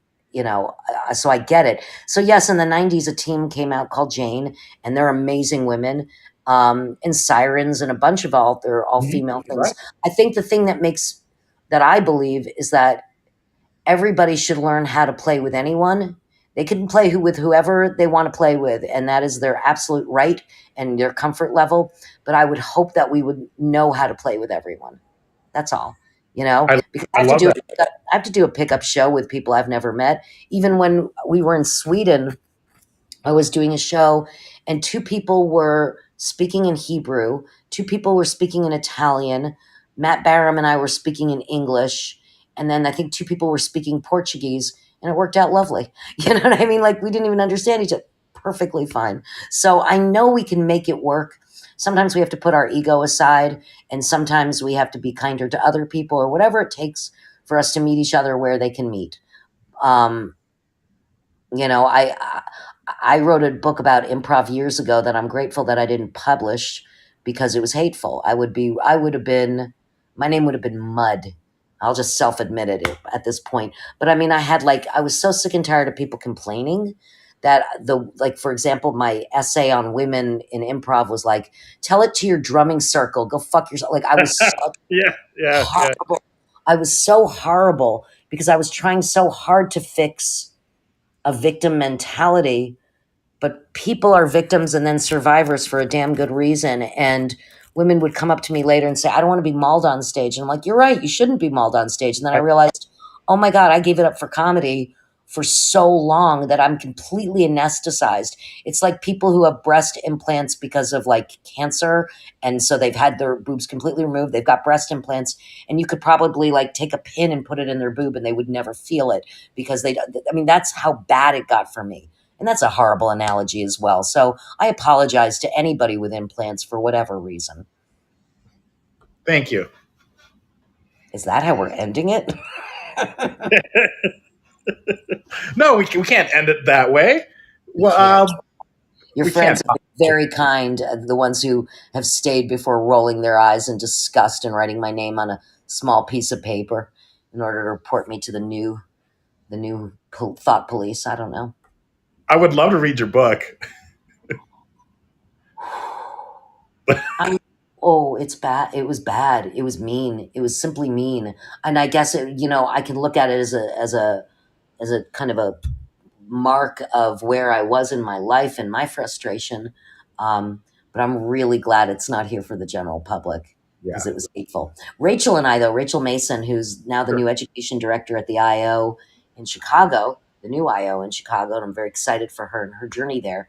so I get it. So yes, in the 90s, a team came out called Jane, and they're amazing women, and Sirens, and a bunch of they're all female things. Right. I think the thing that I believe is that everybody should learn how to play with anyone. They can play with whoever they want to play with, and that is their absolute right and their comfort level. But I would hope that we would know how to play with everyone. That's all, because I have to do a pickup show with people I've never met. Even when we were in Sweden, I was doing a show, and two people were speaking in Hebrew, two people were speaking in Italian. Matt Barham and I were speaking in English, and then I think two people were speaking Portuguese. and it worked out lovely. You know what I mean? Like we didn't even understand each other. Perfectly fine. So I know we can make it work. Sometimes we have to put our ego aside, and sometimes we have to be kinder to other people, or whatever it takes for us to meet each other where they can meet. Um, you know, I wrote a book about improv years ago that I'm grateful that I didn't publish because it was hateful. I would have been, my name would have been Mud. I'll just self admit it at this point. But I mean, I was so sick and tired of people complaining that like, for example, my essay on women in improv was like, tell it to your drumming circle, go fuck yourself. Like I was so Yeah. horrible. I was so horrible because I was trying so hard to fix a victim mentality, but people are victims and then survivors for a damn good reason. And women would come up to me later and say, I don't want to be mauled on stage. And I'm like, you're right, you shouldn't be mauled on stage. And then I realized, oh my God, I gave it up for comedy for so long that I'm completely anesthetized. It's like people who have breast implants because of like cancer. And so they've had their boobs completely removed. They've got breast implants, and you could probably like take a pin and put it in their boob and they would never feel it because I mean, that's how bad it got for me. And that's a horrible analogy as well. So I apologize to anybody with implants for whatever reason. Thank you. Is that how we're ending it? No, we can't end it that way. Well, Your we friends can't. have been very kind, the ones who have stayed before rolling their eyes in disgust and writing my name on a small piece of paper in order to report me to the new thought police. I don't know. I would love to read your book. Oh, it's bad. It was bad. It was mean. It was simply mean. And I guess I can look at it as a kind of a mark of where I was in my life and my frustration. But I'm really glad it's not here for the general public because Yeah. it was hateful. Rachel and I, though, Rachel Mason, who's now the Sure. new education director at the IO in Chicago, the new IO in Chicago, and I'm very excited for her and her journey there,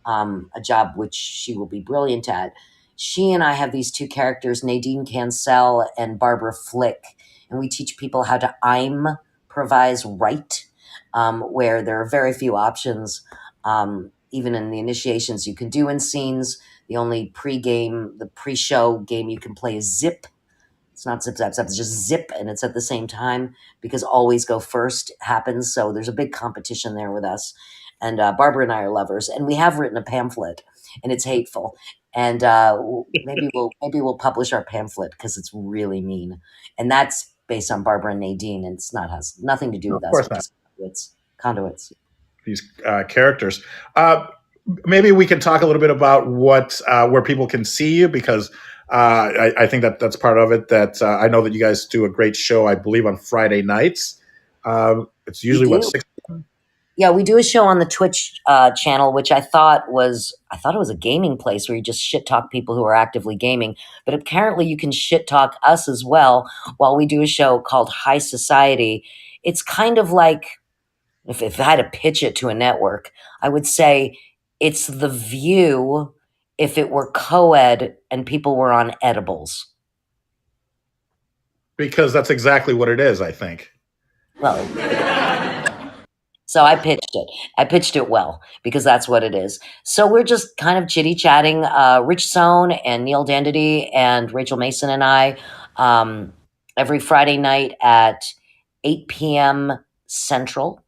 a job which she will be brilliant at. She and I have these two characters, Nadine Cancel and Barbara Flick, and we teach people how to improvise right, where there are very few options. Even in the initiations you can do in scenes, the only the pre-show game you can play is zip. It's not zip, zap, zap, it's just zip, and it's at the same time because always go first happens. So there's a big competition there with us. And Barbara and I are lovers, and we have written a pamphlet, and it's hateful. And maybe we'll publish our pamphlet because it's really mean, and that's based on Barbara and Nadine, and has nothing to do No, with of us. course We're not. just conduits. These characters. Maybe we can talk a little bit about where people can see you, because I think that's part of it. That I know that you guys do a great show, I believe, on Friday nights. It's We usually what, do. 6? Yeah, we do a show on the Twitch channel, which I thought it was a gaming place where you just shit talk people who are actively gaming. But apparently, you can shit talk us as well while we do a show called High Society. It's kind of like if I had to pitch it to a network, I would say it's The View if it were co-ed and people were on edibles. Because that's exactly what it is, I think. Well, so I pitched it. I pitched it well because that's what it is. So we're just kind of chitty chatting. Rich Sohn and Neil Dandity and Rachel Mason and I every Friday night at 8 p.m. Central.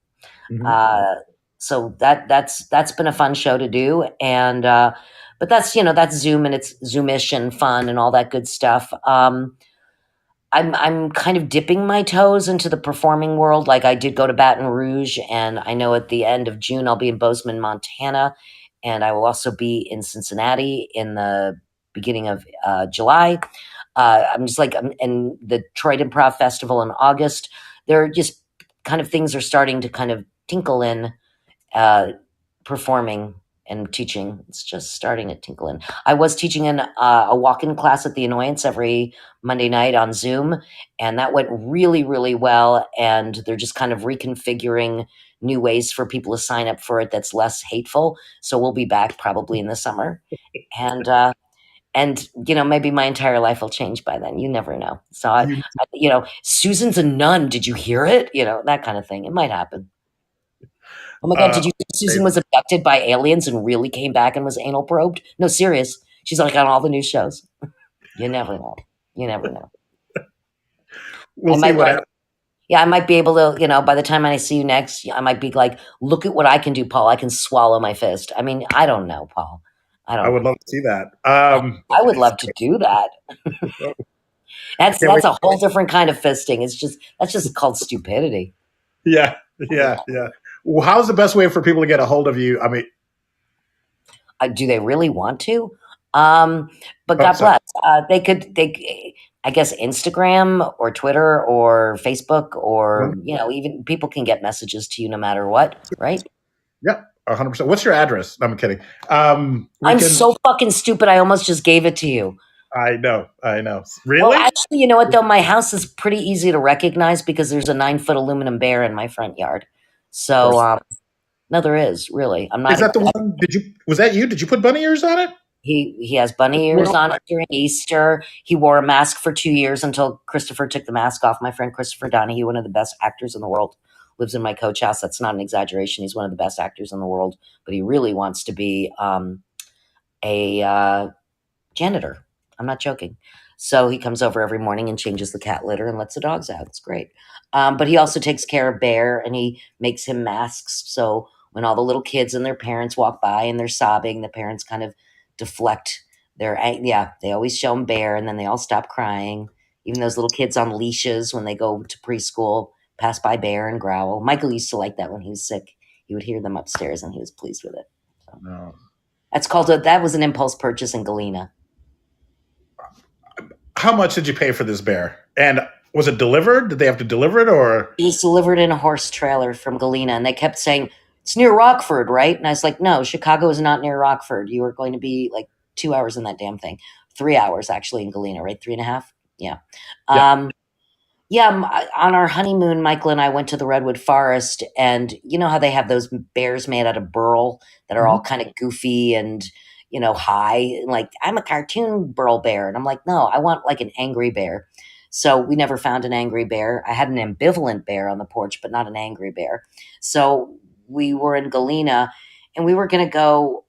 Mhm. So that's been a fun show to do, and but that's Zoom, and it's Zoomish and fun and all that good stuff. I'm kind of dipping my toes into the performing world. Like I did go to Baton Rouge, and I know at the end of June I'll be in Bozeman, Montana, and I will also be in Cincinnati in the beginning of July. I'm just like in the Detroit Improv Festival in August. There are just kind of things are starting to kind of tinkle in uh, performing and teaching. It's just starting to tinkle in. I was teaching a walk-in class at the Annoyance every Monday night on Zoom, and that went really, really well. And they're just kind of reconfiguring new ways for people to sign up for it that's less hateful. So we'll be back probably in the summer, and maybe my entire life will change by then. You never know. So You Susan's a nun. Did you hear it? That kind of thing. It might happen. Oh my God, did you think Susan was abducted by aliens and really came back and was anal probed? No, serious. She's like on all the news shows. You never know. You never know. We'll see what happens. Yeah, I might be able to, by the time I see you next, I might be like, look at what I can do, Paul. I can swallow my fist. I mean, I don't know, Paul. I don't I would know. love to see that. I would love to do that. That's Can't wait. a whole different kind of fisting. That's just called stupidity. Yeah, yeah, yeah. Well, how's the best way for people to get a hold of you? I mean, Do they really want to? But God sorry. bless. I guess Instagram or Twitter or Facebook or, even people can get messages to you no matter what, right? Yeah, 100%. What's your address? No, I'm kidding. I'm so fucking stupid. I almost just gave it to you. I know. Really? Well, actually, you know what though? My house is pretty easy to recognize because there's a 9-foot aluminum bear in my front yard. So, no, there is really. I'm not. Is that the one? Was that you? Did you put bunny ears on it? He has bunny ears on it during Easter. He wore a mask for 2 years until Christopher took the mask off. My friend Christopher Donahue, one of the best actors in the world, lives in my coach house. That's not an exaggeration. He's one of the best actors in the world, but he really wants to be a janitor. I'm not joking. So he comes over every morning and changes the cat litter and lets the dogs out. It's great. But he also takes care of Bear and he makes him masks. So when all the little kids and their parents walk by and they're sobbing, the parents kind of deflect they always show him Bear and then they all stop crying. Even those little kids on leashes when they go to preschool pass by Bear and growl. Michael used to like that when he was sick. He would hear them upstairs and he was pleased with it. So. No. That was an impulse purchase in Galena. How much did you pay for this bear? And was it delivered? Did they have to deliver it or? It was delivered in a horse trailer from Galena, and they kept saying, it's near Rockford, right? And I was like, no, Chicago is not near Rockford. You are going to be like 2 hours in that damn thing. 3 hours actually in Galena, right? 3.5? Yeah. On our honeymoon, Michael and I went to the Redwood Forest, and you know how they have those bears made out of burl that are all kind of goofy and, high. Like, I'm a cartoon burl bear. And I'm like, no, I want like an angry bear. So we never found an angry bear. I had an ambivalent bear on the porch, but not an angry bear. So we were in Galena, and we were going to go.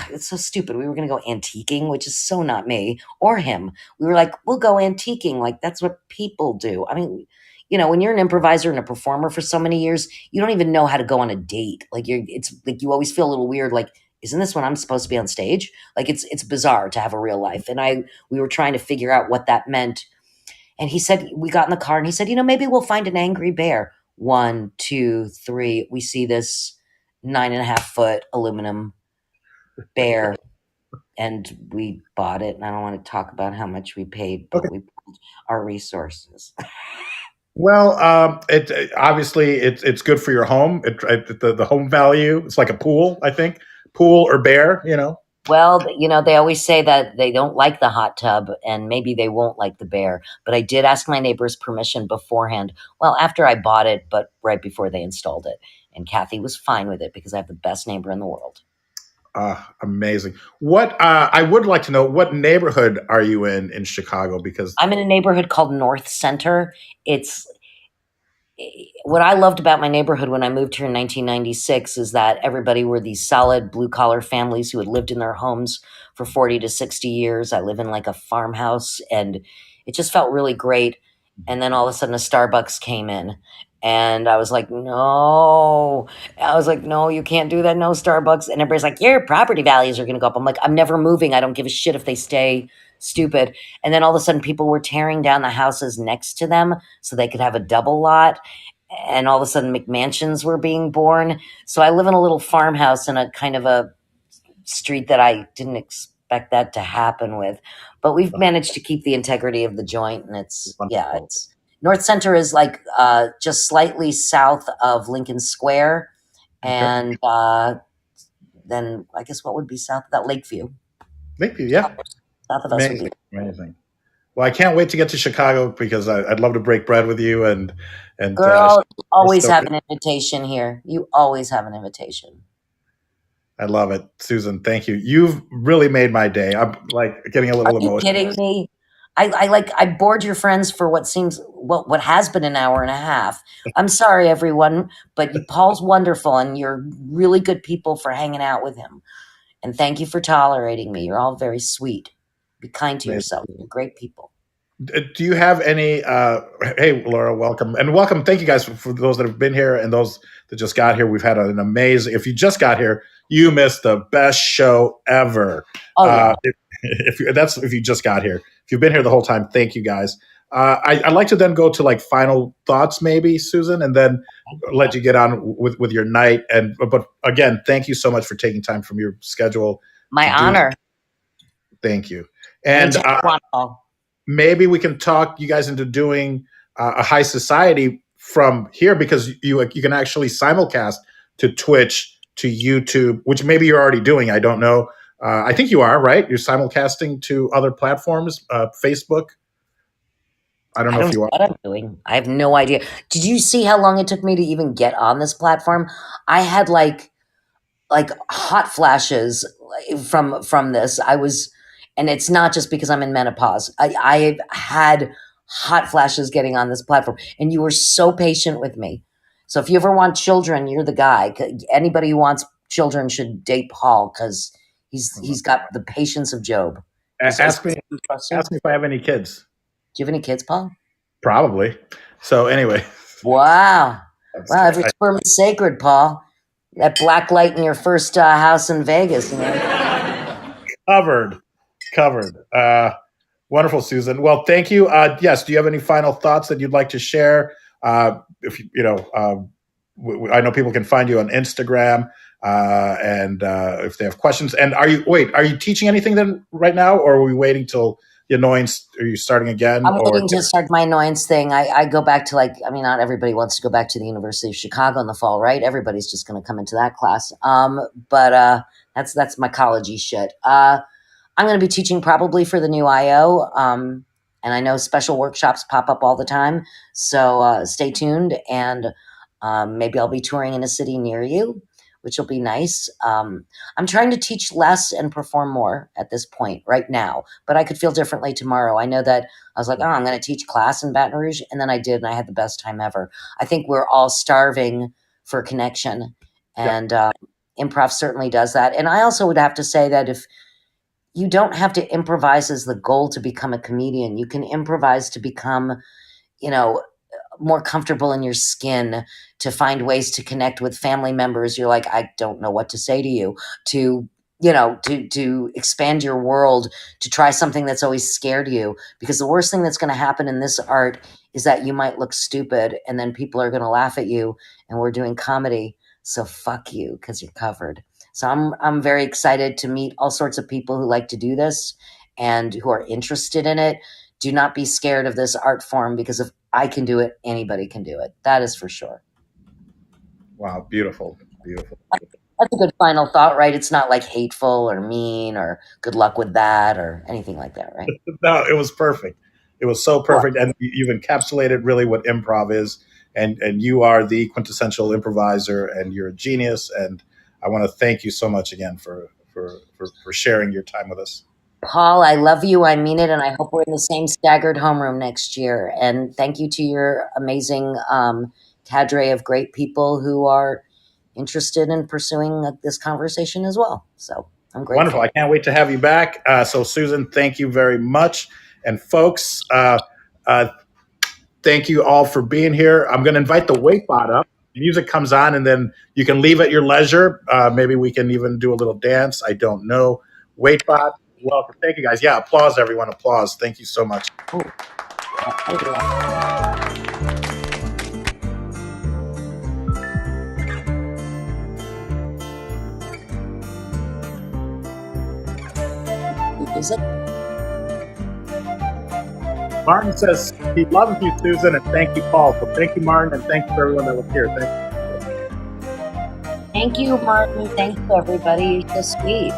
It's so stupid. We were going to go antiquing, which is so not me or him. We were like, we'll go antiquing. Like, that's what people do. I mean, when you're an improviser and a performer for so many years, you don't even know how to go on a date. Like it's like you always feel a little weird. Like, isn't this when I'm supposed to be on stage? Like, it's bizarre to have a real life. And we were trying to figure out what that meant. And he said, we got in the car and he said, maybe we'll find an angry bear. 1, 2, 3. We see this 9.5-foot aluminum bear and we bought it. And I don't want to talk about how much we paid, but we pulled our resources. Well, it obviously it's good for your home. The home value. It's like a pool, I think. Pool or bear, Well, they always say that they don't like the hot tub and maybe they won't like the bear. But I did ask my neighbor's permission beforehand. Well, after I bought it, but right before they installed it. And Kathy was fine with it because I have the best neighbor in the world. Amazing. What I would like to know, what neighborhood are you in Chicago? Because I'm in a neighborhood called North Center. It's what I loved about my neighborhood when I moved here in 1996 is that everybody were these solid blue collar families who had lived in their homes for 40 to 60 years. I live in like a farmhouse and it just felt really great. And then all of a sudden a Starbucks came in and I was like, no, you can't do that. No Starbucks. And everybody's like, your property values are going to go up. I'm like, I'm never moving. I don't give a shit if they stay stupid. And then all of a sudden people were tearing down the houses next to them so they could have a double lot. And all of a sudden McMansions were being born. So I live in a little farmhouse in a kind of a street that I didn't expect that to happen with. But we've managed to keep the integrity of the joint. And it's North Center is like just slightly south of Lincoln Square. And then I guess what would be south of that? Lakeview. Lakeview, yeah. South of us would be. Amazing. Well, I can't wait to get to Chicago because I'd love to break bread with you and girl, always have an invitation here. You always have an invitation. I love it, Susan. Thank you. You've really made my day. I'm like getting a little emotional. Are you kidding me? I bored your friends for what has been an hour and a half. I'm sorry, everyone, but Paul's wonderful, and you're really good people for hanging out with him. And thank you for tolerating me. You're all very sweet. Be kind to yourself. You're great people. Do you have any? Hey, Laura, welcome and welcome. Thank you guys for those that have been here and those that just got here. We've had an amazing. If you just got here, you missed the best show ever. Oh, yeah. If you just got here, if you've been here the whole time, thank you guys. I'd like to then go to like final thoughts, maybe Susan, and then let you get on with your night. But again, thank you so much for taking time from your schedule. My honor. Thank you. And maybe we can talk you guys into doing a high society from here, because you can actually simulcast to Twitch, to YouTube, which maybe you're already doing. I don't know. I think you are, right? You're simulcasting to other platforms, Facebook. I don't know if you are. What I'm doing. I have no idea. Did you see how long it took me to even get on this platform? I had like hot flashes from this. And it's not just because I'm in menopause. I've had hot flashes getting on this platform, and you were so patient with me. So if you ever want children, you're the guy. Anybody who wants children should date Paul, because he's got the patience of Job. Ask me if I have any kids. Do you have any kids, Paul? Probably. So anyway. Wow. Every sperm is sacred, Paul. That black light in your first house in Vegas. You know? Covered. Wonderful, Susan. Well, thank you. Yes. Do you have any final thoughts that you'd like to share? If you know, I know people can find you on Instagram, and if they have questions. And are you teaching anything then right now, or are we waiting till the Annoyance? Are you starting again? I'm waiting to start my Annoyance thing. I go back to not everybody wants to go back to the University of Chicago in the fall, right? Everybody's just going to come into that class. But that's my college-y shit. I'm going to be teaching probably for the new IO. And I know special workshops pop up all the time. So stay tuned, and maybe I'll be touring in a city near you, which will be nice. I'm trying to teach less and perform more at this point right now, but I could feel differently tomorrow. I know that I was like, I'm going to teach class in Baton Rouge. And then I did, and I had the best time ever. I think we're all starving for connection, and improv certainly does that. And I also would have to say that if you don't have to improvise as the goal to become a comedian, you can improvise to become, more comfortable in your skin, to find ways to connect with family members. You're like, I don't know what to say to you, to expand your world, to try something that's always scared you. Because the worst thing that's going to happen in this art is that you might look stupid, and then people are going to laugh at you, and we're doing comedy. So fuck you, because you're covered. So I'm very excited to meet all sorts of people who like to do this and who are interested in it. Do not be scared of this art form, because if I can do it, anybody can do it. That is for sure. Wow, beautiful. That's a good final thought, right? It's not like hateful or mean or good luck with that or anything like that, right? No, it was perfect. It was so perfect. And you've encapsulated really what improv is. And you are the quintessential improviser, and you're a genius. And I want to thank you so much again for sharing your time with us. Paul, I love you. I mean it. And I hope we're in the same staggered homeroom next year. And thank you to your amazing cadre of great people who are interested in pursuing this conversation as well. So I'm grateful. Wonderful. I can't wait to have you back. So Susan, thank you very much. And folks, thank you all for being here. I'm going to invite the Wakebot up. Music comes on, and then you can leave at your leisure. Maybe we can even do a little dance. I don't know. Wakebot, welcome. Thank you, guys. Yeah, applause, everyone. Applause. Thank you so much. Is it? Martin says he loves you, Susan, and thank you, Paul. So thank you, Martin, and thank you for everyone that was here. Thank you. Thank you, Martin. Thank you, everybody. You're so sweet.